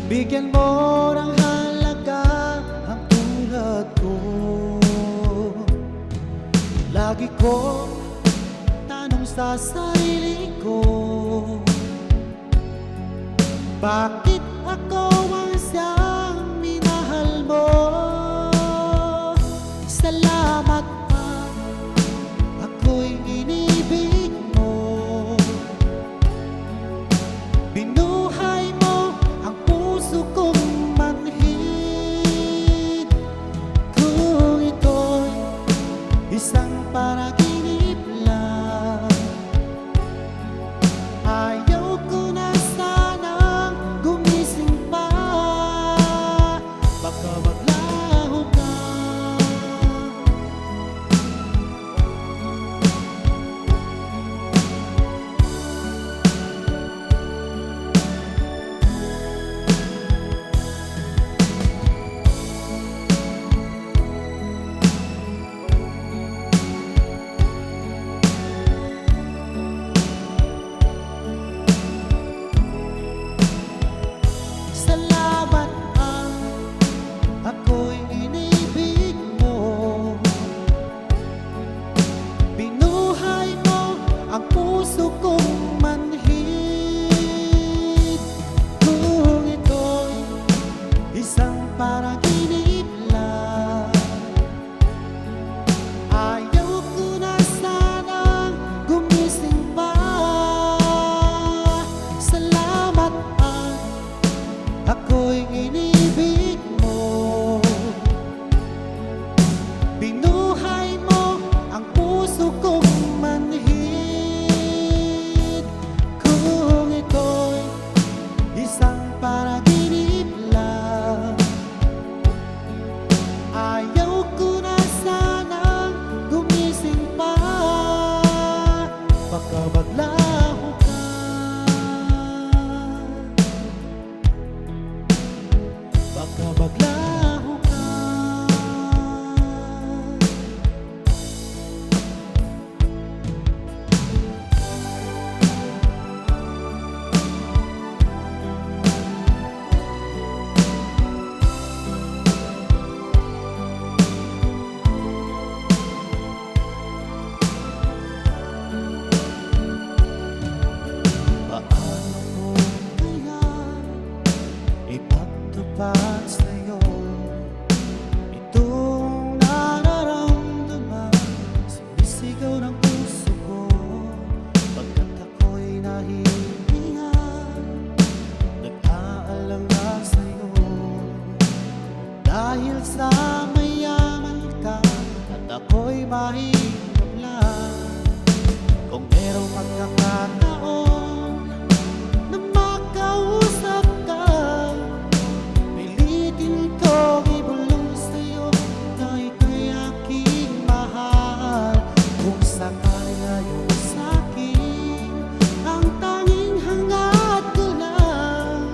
bigyan mo ng halaga ang tulad ko. Lagi ko sa sarili ko. Bakit ako ang siyang minahal mo? Salamat pa, ako'y inibig mo. Binuhay mo ang puso kong manhid. Kung ito'y isang panaginip lang, ayaw ko na sanang gumising pa. Baka maglaho ka. Salamat ang ako'y inibig mo. Binuhay mo ang puso kong manhid. Kung ito'y isang panaginip lang, ayaw ko na sanang gumising pa. Salamat ang ako'y inibig mo. Binuhay mo ang puso kong manhid. Kung ito'y isang panaginip lang, ayaw ko na sanang gumising pa. Baka maglaho ka. Baka maglaho ka. Paano ko kaya ipagtupad sa'yo itong nararamdaman? Sumisigaw ng puso ko pagkat ako'y nahihiya, nag-aalala sa'yo. Dahil sa mayaman ka at ako'y mahirap lang, kung merong magkakataon na makausap ka, pilitin kong ibulong sa'yo na ika'y aking mahal. Kung sakali ngayon sa'kin, ang tanging hangad ko lang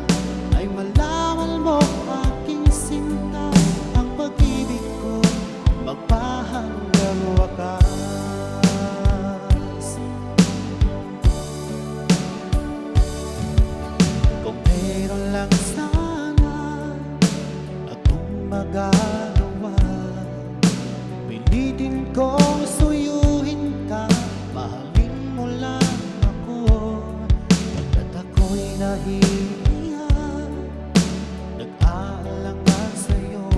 ay malaman mo aking sinta, ang pag-ibig ko magpahanggang wakas. Kung meron lang sana akong magagawa, pilitin kong suyuin ka, mahalin mo lang ako. Pagkat ako'y nahihiya, nag-aalangan sa'yo.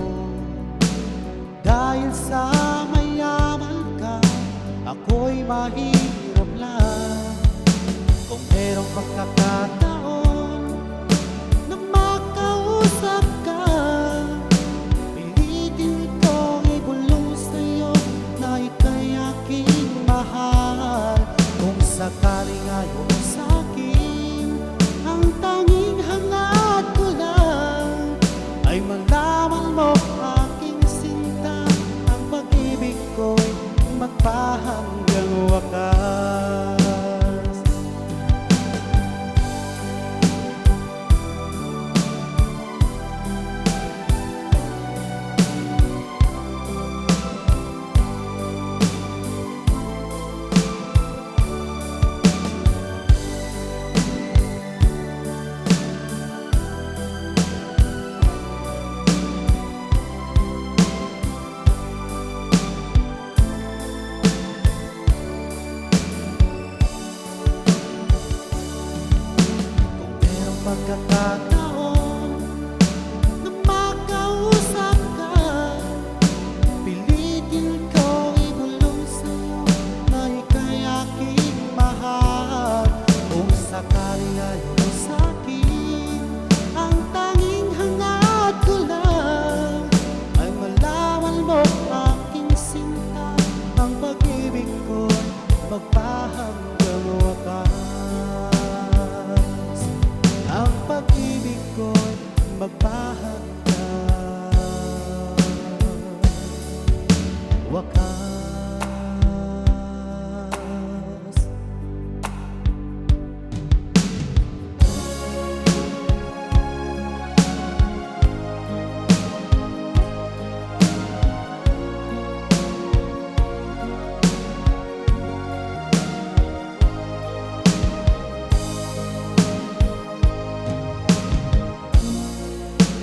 Dahil sa mayaman ka, ako'y mahirap lang. Kung merong pagkakataon na makausap ka, pilitin kong ibulong sa'yo na ika'y aking mahal. Kung sakali ngayon sa'kin, ang tanging hangad ko lang ay malaman mo aking sinta, ang pag-ibig ko'y magpahanggang wakas. pagkakataon na makausap ka, pilitin ko ibulong sa'yo na ika'y aking mahal. Kung sakali ay sa'kin, ang tanging hangad ko lang ay malaman mo aking sinta, ang pag-ibig ko'y magpahanggang wakas. Ang pag-ibig ko'y magpahanggang wakas.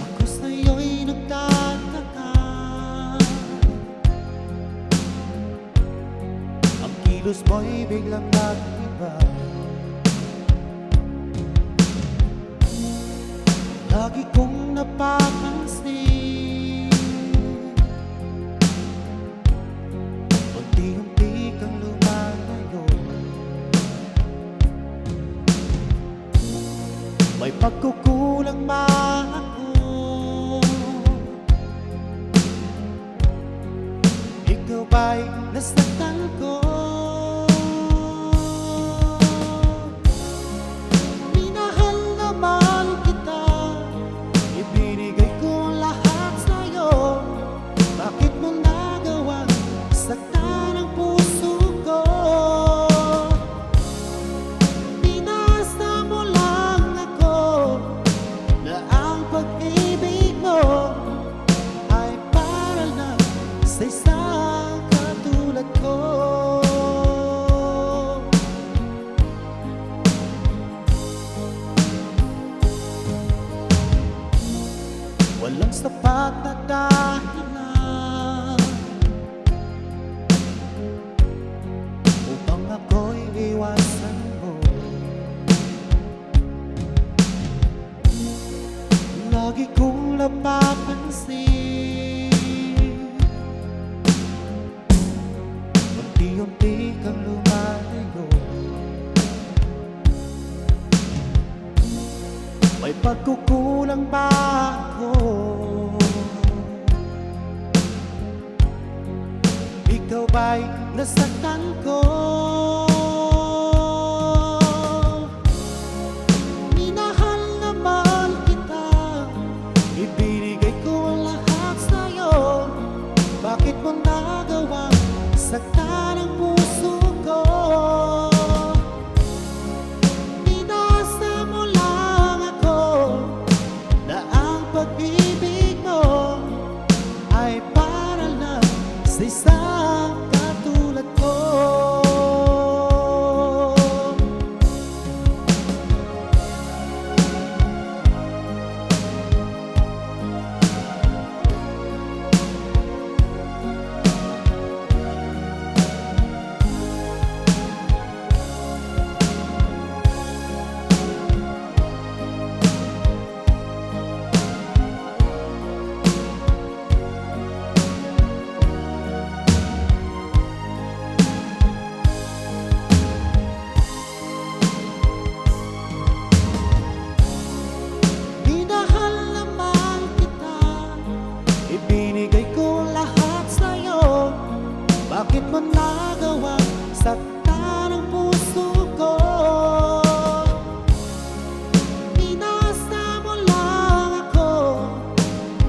Ako sa'yo'y nagtataka, ang kilos mo'y biglang nag-iba. Lagi kong napapansin, unti-unti kang lumalayo. May pagkukulang ba ako? Ikaw ba'y nasaktan ko? Minahal naman kita, ibinigay ko ang lahat sa'yo. Bakit mo nagawang saktan ang puso ko? Pinasa mo lang ako na ang pag-ibig mo ay para lang sa isang katulad ko. Walang sapat na dahilan upang ako'y iwasan mo. Lagi kong napapansin, unti-unti kang lumalayo. May pagkukulang ba ako? Ikaw ba'y nasaktan ko? Minahal naman kita, ibinigay ko ang lahat sa'yo. Bakit mo nagawang saktan ang puso ko? Pinasa mo lang ako na ang pag-ibig mo ay para lang sa isang katulad ko. Minahal naman kita, ibinigay ko lahat sa'yo. Bakit mo nagawang saktan ang puso ko? Pinasa mo lang ako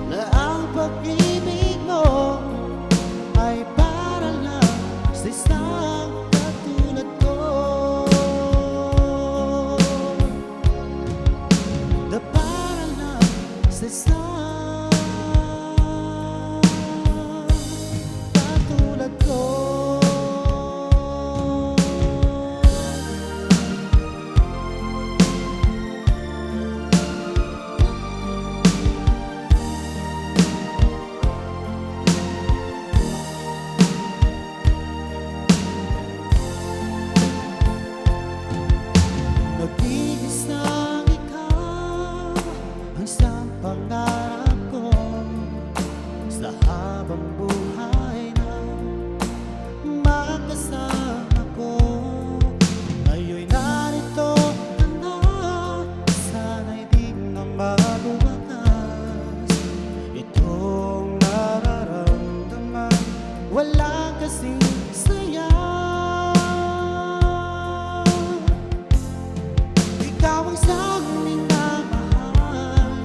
na ang pag-ibig mo ay para lang sa isang katulad ko. Na para lang sa isang katulad ko. kasing saya. Ikaw ang siyang minamahal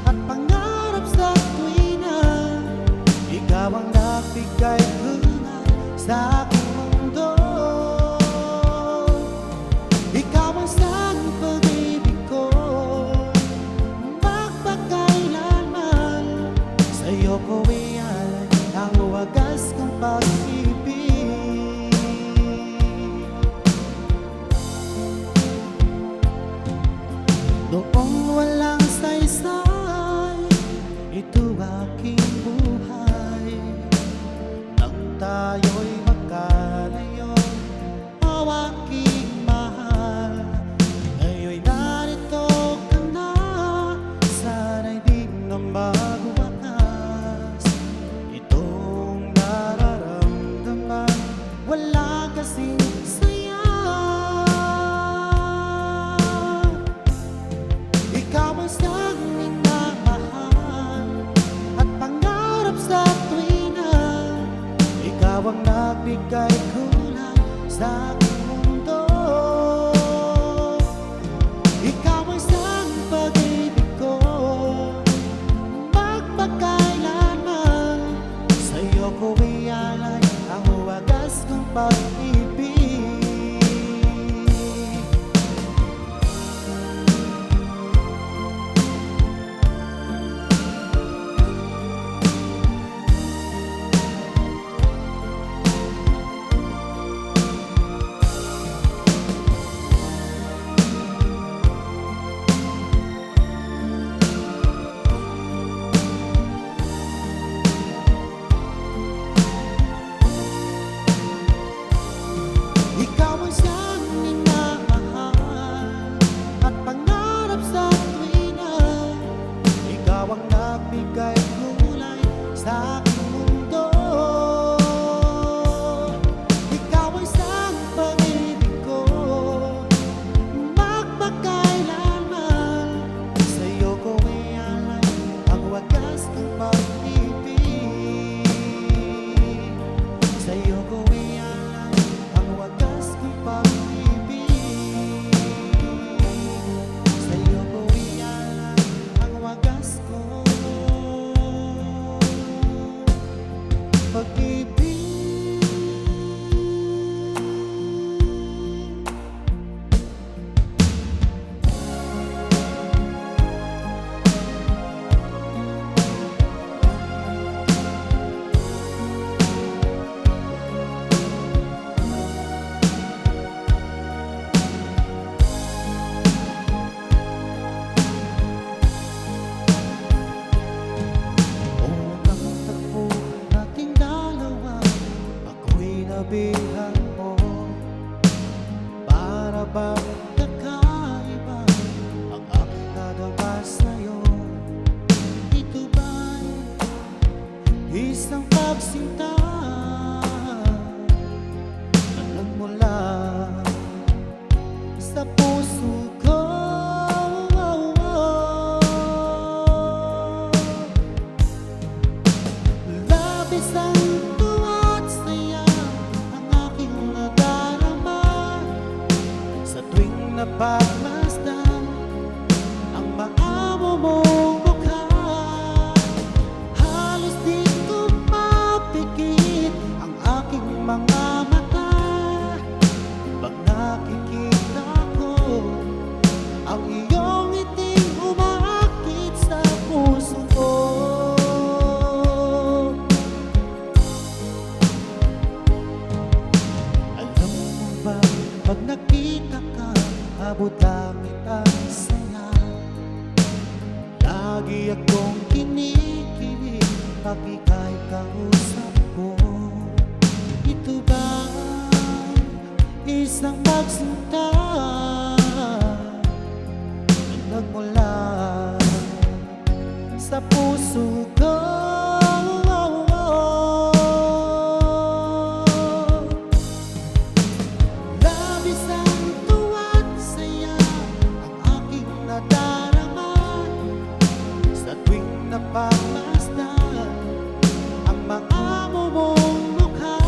at pangarap sa tuwina. Ikaw ang nagbigay kulay sa aking mundo. Ikaw ang siyang pag-ibig ko, magpakailanman. Sa'yo ko ialay ang wagas kong pag-ibig. Noong walang saysay, ito aking buhay. Nang tayo'y magkalayo, o aking mahal, ngayon'y narito ka na. Sana'y di na magwakas itong nararamdaman. Wala kasing saya. Ikaw ang siyang minamahal at pangarap sa tuwina. Ikaw ang nagbigay kulay sa aking mundo. Ikaw ang siyang pag-ibig ko, magpakailanman. Sa'yo ko ialay ang wagas kong pag-ibig. Ikaw ang siyang minamahal at pangarap sa tuwina. Ikaw ang nagbigay kulay sa aking mundo. Ikaw ang siyang pag-ibig ko, magpakailanman. Sa'yo ko ialay ang wagas kong pag-ibig. Sa'yo ko ialay ang wagas kong pag-ibig. Sa'yo ko ialay ang wagas kong pag-ibig. Unang tagpo nating dalawa, ako'y nabihan mo. Para bang kakaiba ang aking nadama sa'yo. Ito ba'y isang pagsinta na nagmula sa puso ko? Labis ang tuwa at saya ang aking nadarama sa tuwing napagmasdan ang maamo mong mukha. Halos di ko mapikit ang aking mga mata pag nakikita ko ang iyong ngiting umaakit sa puso ko. Alam mo ba, pag nakita ka, abot langit ang saya. Lagi akong kinikilig pag ika'y kausap ko. Ito ba isang pagsinta na nagmula sa puso ko? Labis ang tuwa at saya ang aking nadarama sa tuwing napagmasdan ang mga mong mukha.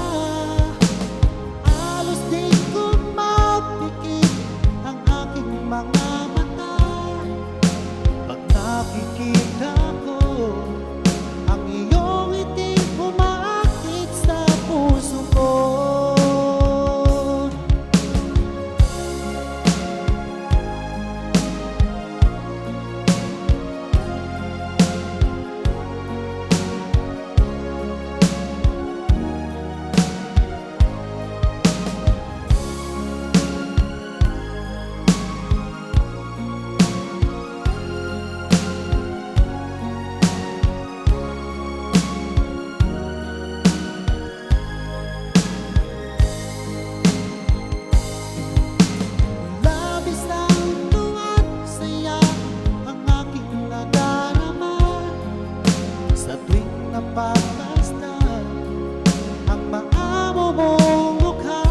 mong mukha.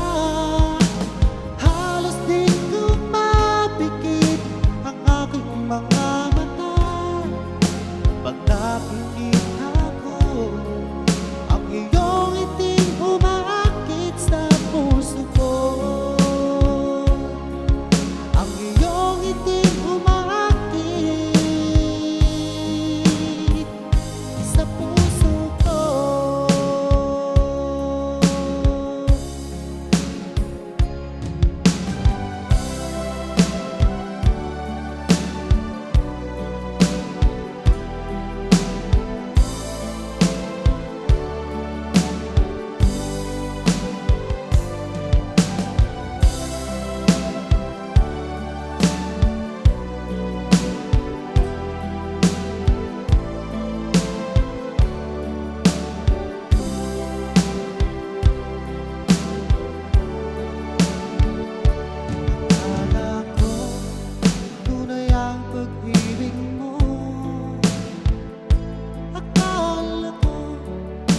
Halos di ko mapikit ang aking mga mata pag nakikita ko ang iyong iting umaakit sa puso ko. Ang iyong iting umaakit sa puso ko. Akala ko tunay ang pag-ibig mo. Akala ko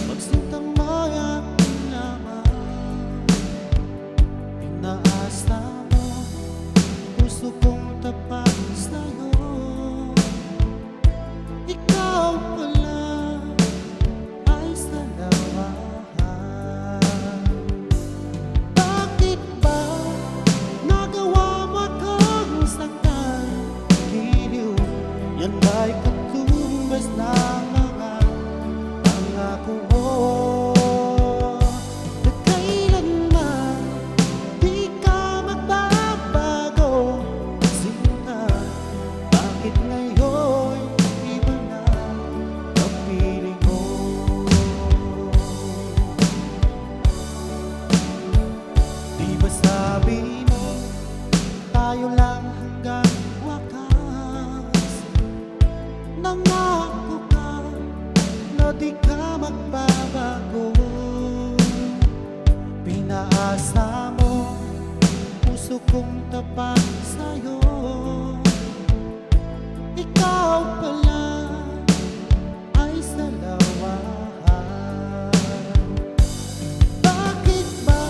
pagsintang mo'y aking lamang. Pinaasa mo puso kong tapat sa'yo. Ikaw pala ay salawahan. Bakit ba nagawa mo akong saktan? Giliw, yan ba'y katumbas ng mga pangako mo? Na kailanman di ka magbabago. Sinta, bakit ngayon iba na ang piling mo? Di ba sabi mo tayo lang hanggang wakas? Nangako ka na di ka magbabago. Pinaasa mo puso kong tapat sa'yo. Ikaw pala ay salawahan. Bakit ba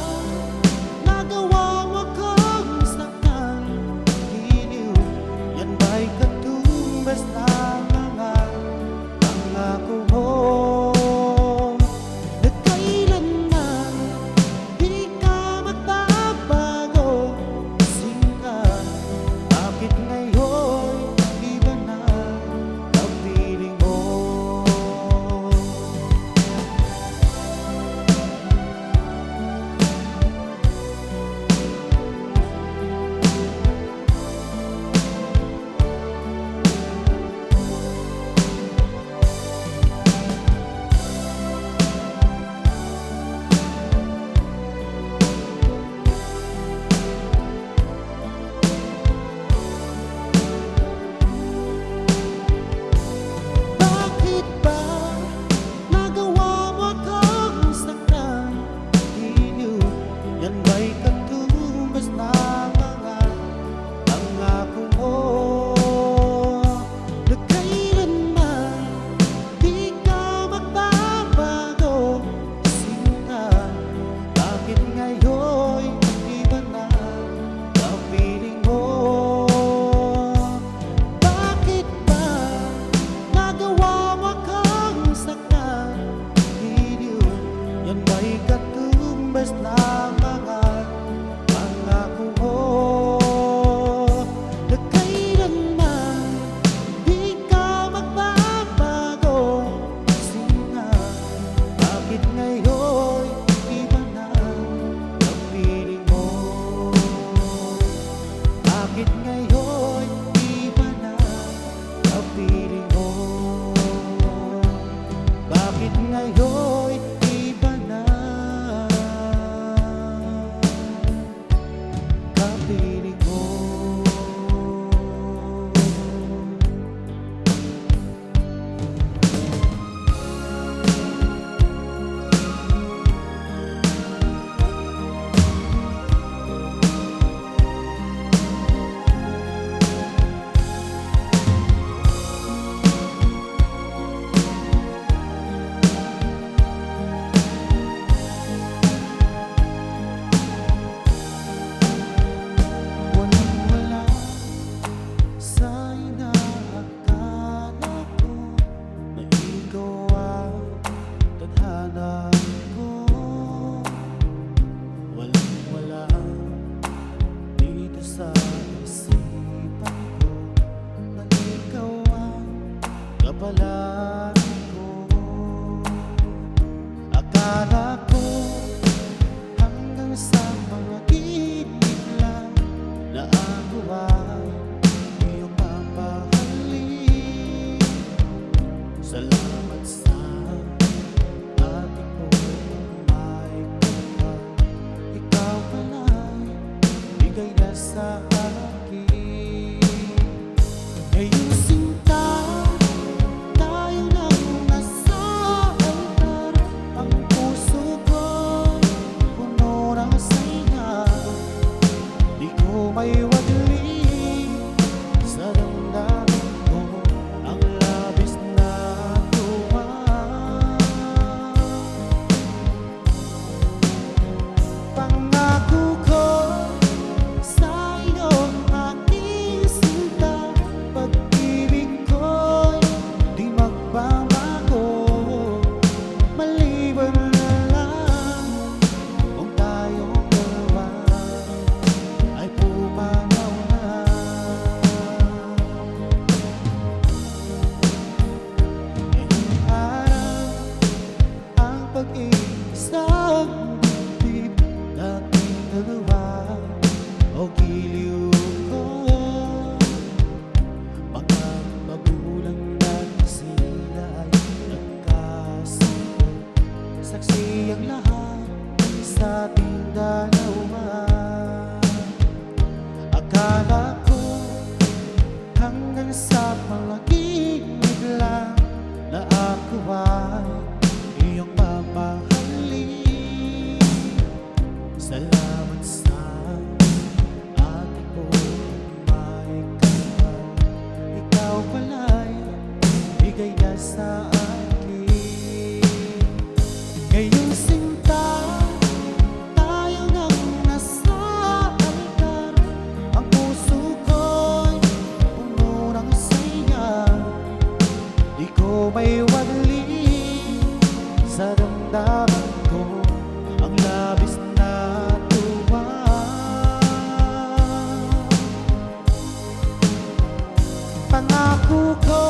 nagawa mo akong saktan? Giliw, yan ba'y katumbas ng mga pangako mo? Na kailanman di ka magbabago. Sinta, bakit ngayon iba na ang piling mo? Bakit ba nagawa mo akong saktan? Giliw, yan ba'y katumbas ng mga pangako mo? Na kailanman di ka magbabago. Sinta, bakit ngayon iba na ang piling mo? Bakit ba nagawa mo akong saktan? Giliw, yan ba'y katumbas ng mga pangako mo? Na kailanman di ka magbabago. Sinta, bakit ngayon iba na ang piling mo? Bakit ngayon iba na ang piling mo? Bakit ngayon iba na hanggang sa mga titig lang na ako ay iyong mamahalin. Salamat sa ating pumayag ka, ikaw pala'y bigay na sa akin. Ngayong sinta, tayo lang nasa altar. Ang puso ko'y puno ng saya, di ko maiwadli sa damdamin ko ang labis na tuwa. Pangako ko sa iyong aking sinta, pag-ibig ko'y di magbabago, maliban na lang kung tayong dalawa ay pumanaw na. Ngayong araw ang pag-iisang dibdib nating dalawa, o giliw ko. Mga magulang natin sila ay nagkasundo, saksi ang lahat sa ating dalawa. Akala ko hanggang sa panaginip lang na ako ay iyong mamahalin. Salamat sa ating pumayag ka, ikaw pala'y bigay na sa akin. Ngayong sinta, tayo nang nasa altar. Ang puso ko'y puno ng saya, di ko maiwadli sa damdamin ko ang labis na tuwa. Pangako ko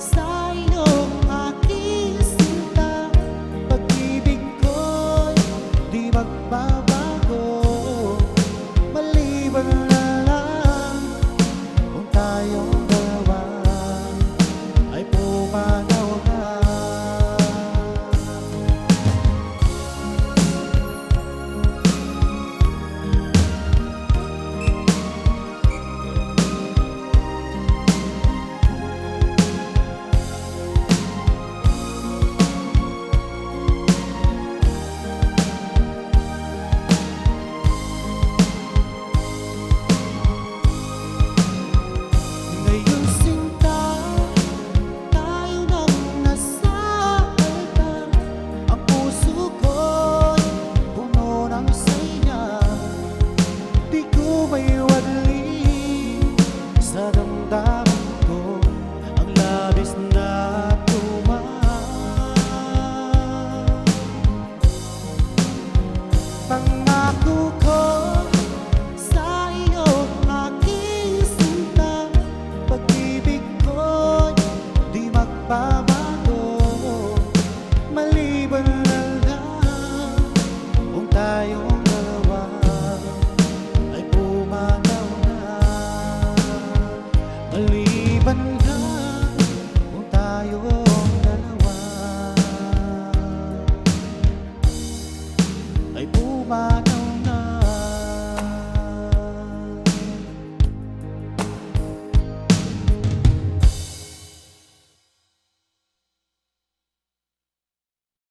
sa iyong aking sinta, pag-ibig ko'y di magbabago, maliban na lang kung tayong dalawa ay pumanaw na. Ngayong sinta, tayo nang nasa altar. Ang puso ko'y puno ng saya, di ko maiwadli sa damdamin ko ang labis na tuwa. Pangako ko sa iyong aking sinta, pag-ibig ko'y di magbabago, maliban na lang kung tayong dalawa ay pumanaw na. Maliban lang kung tayong dalawa ay pumanaw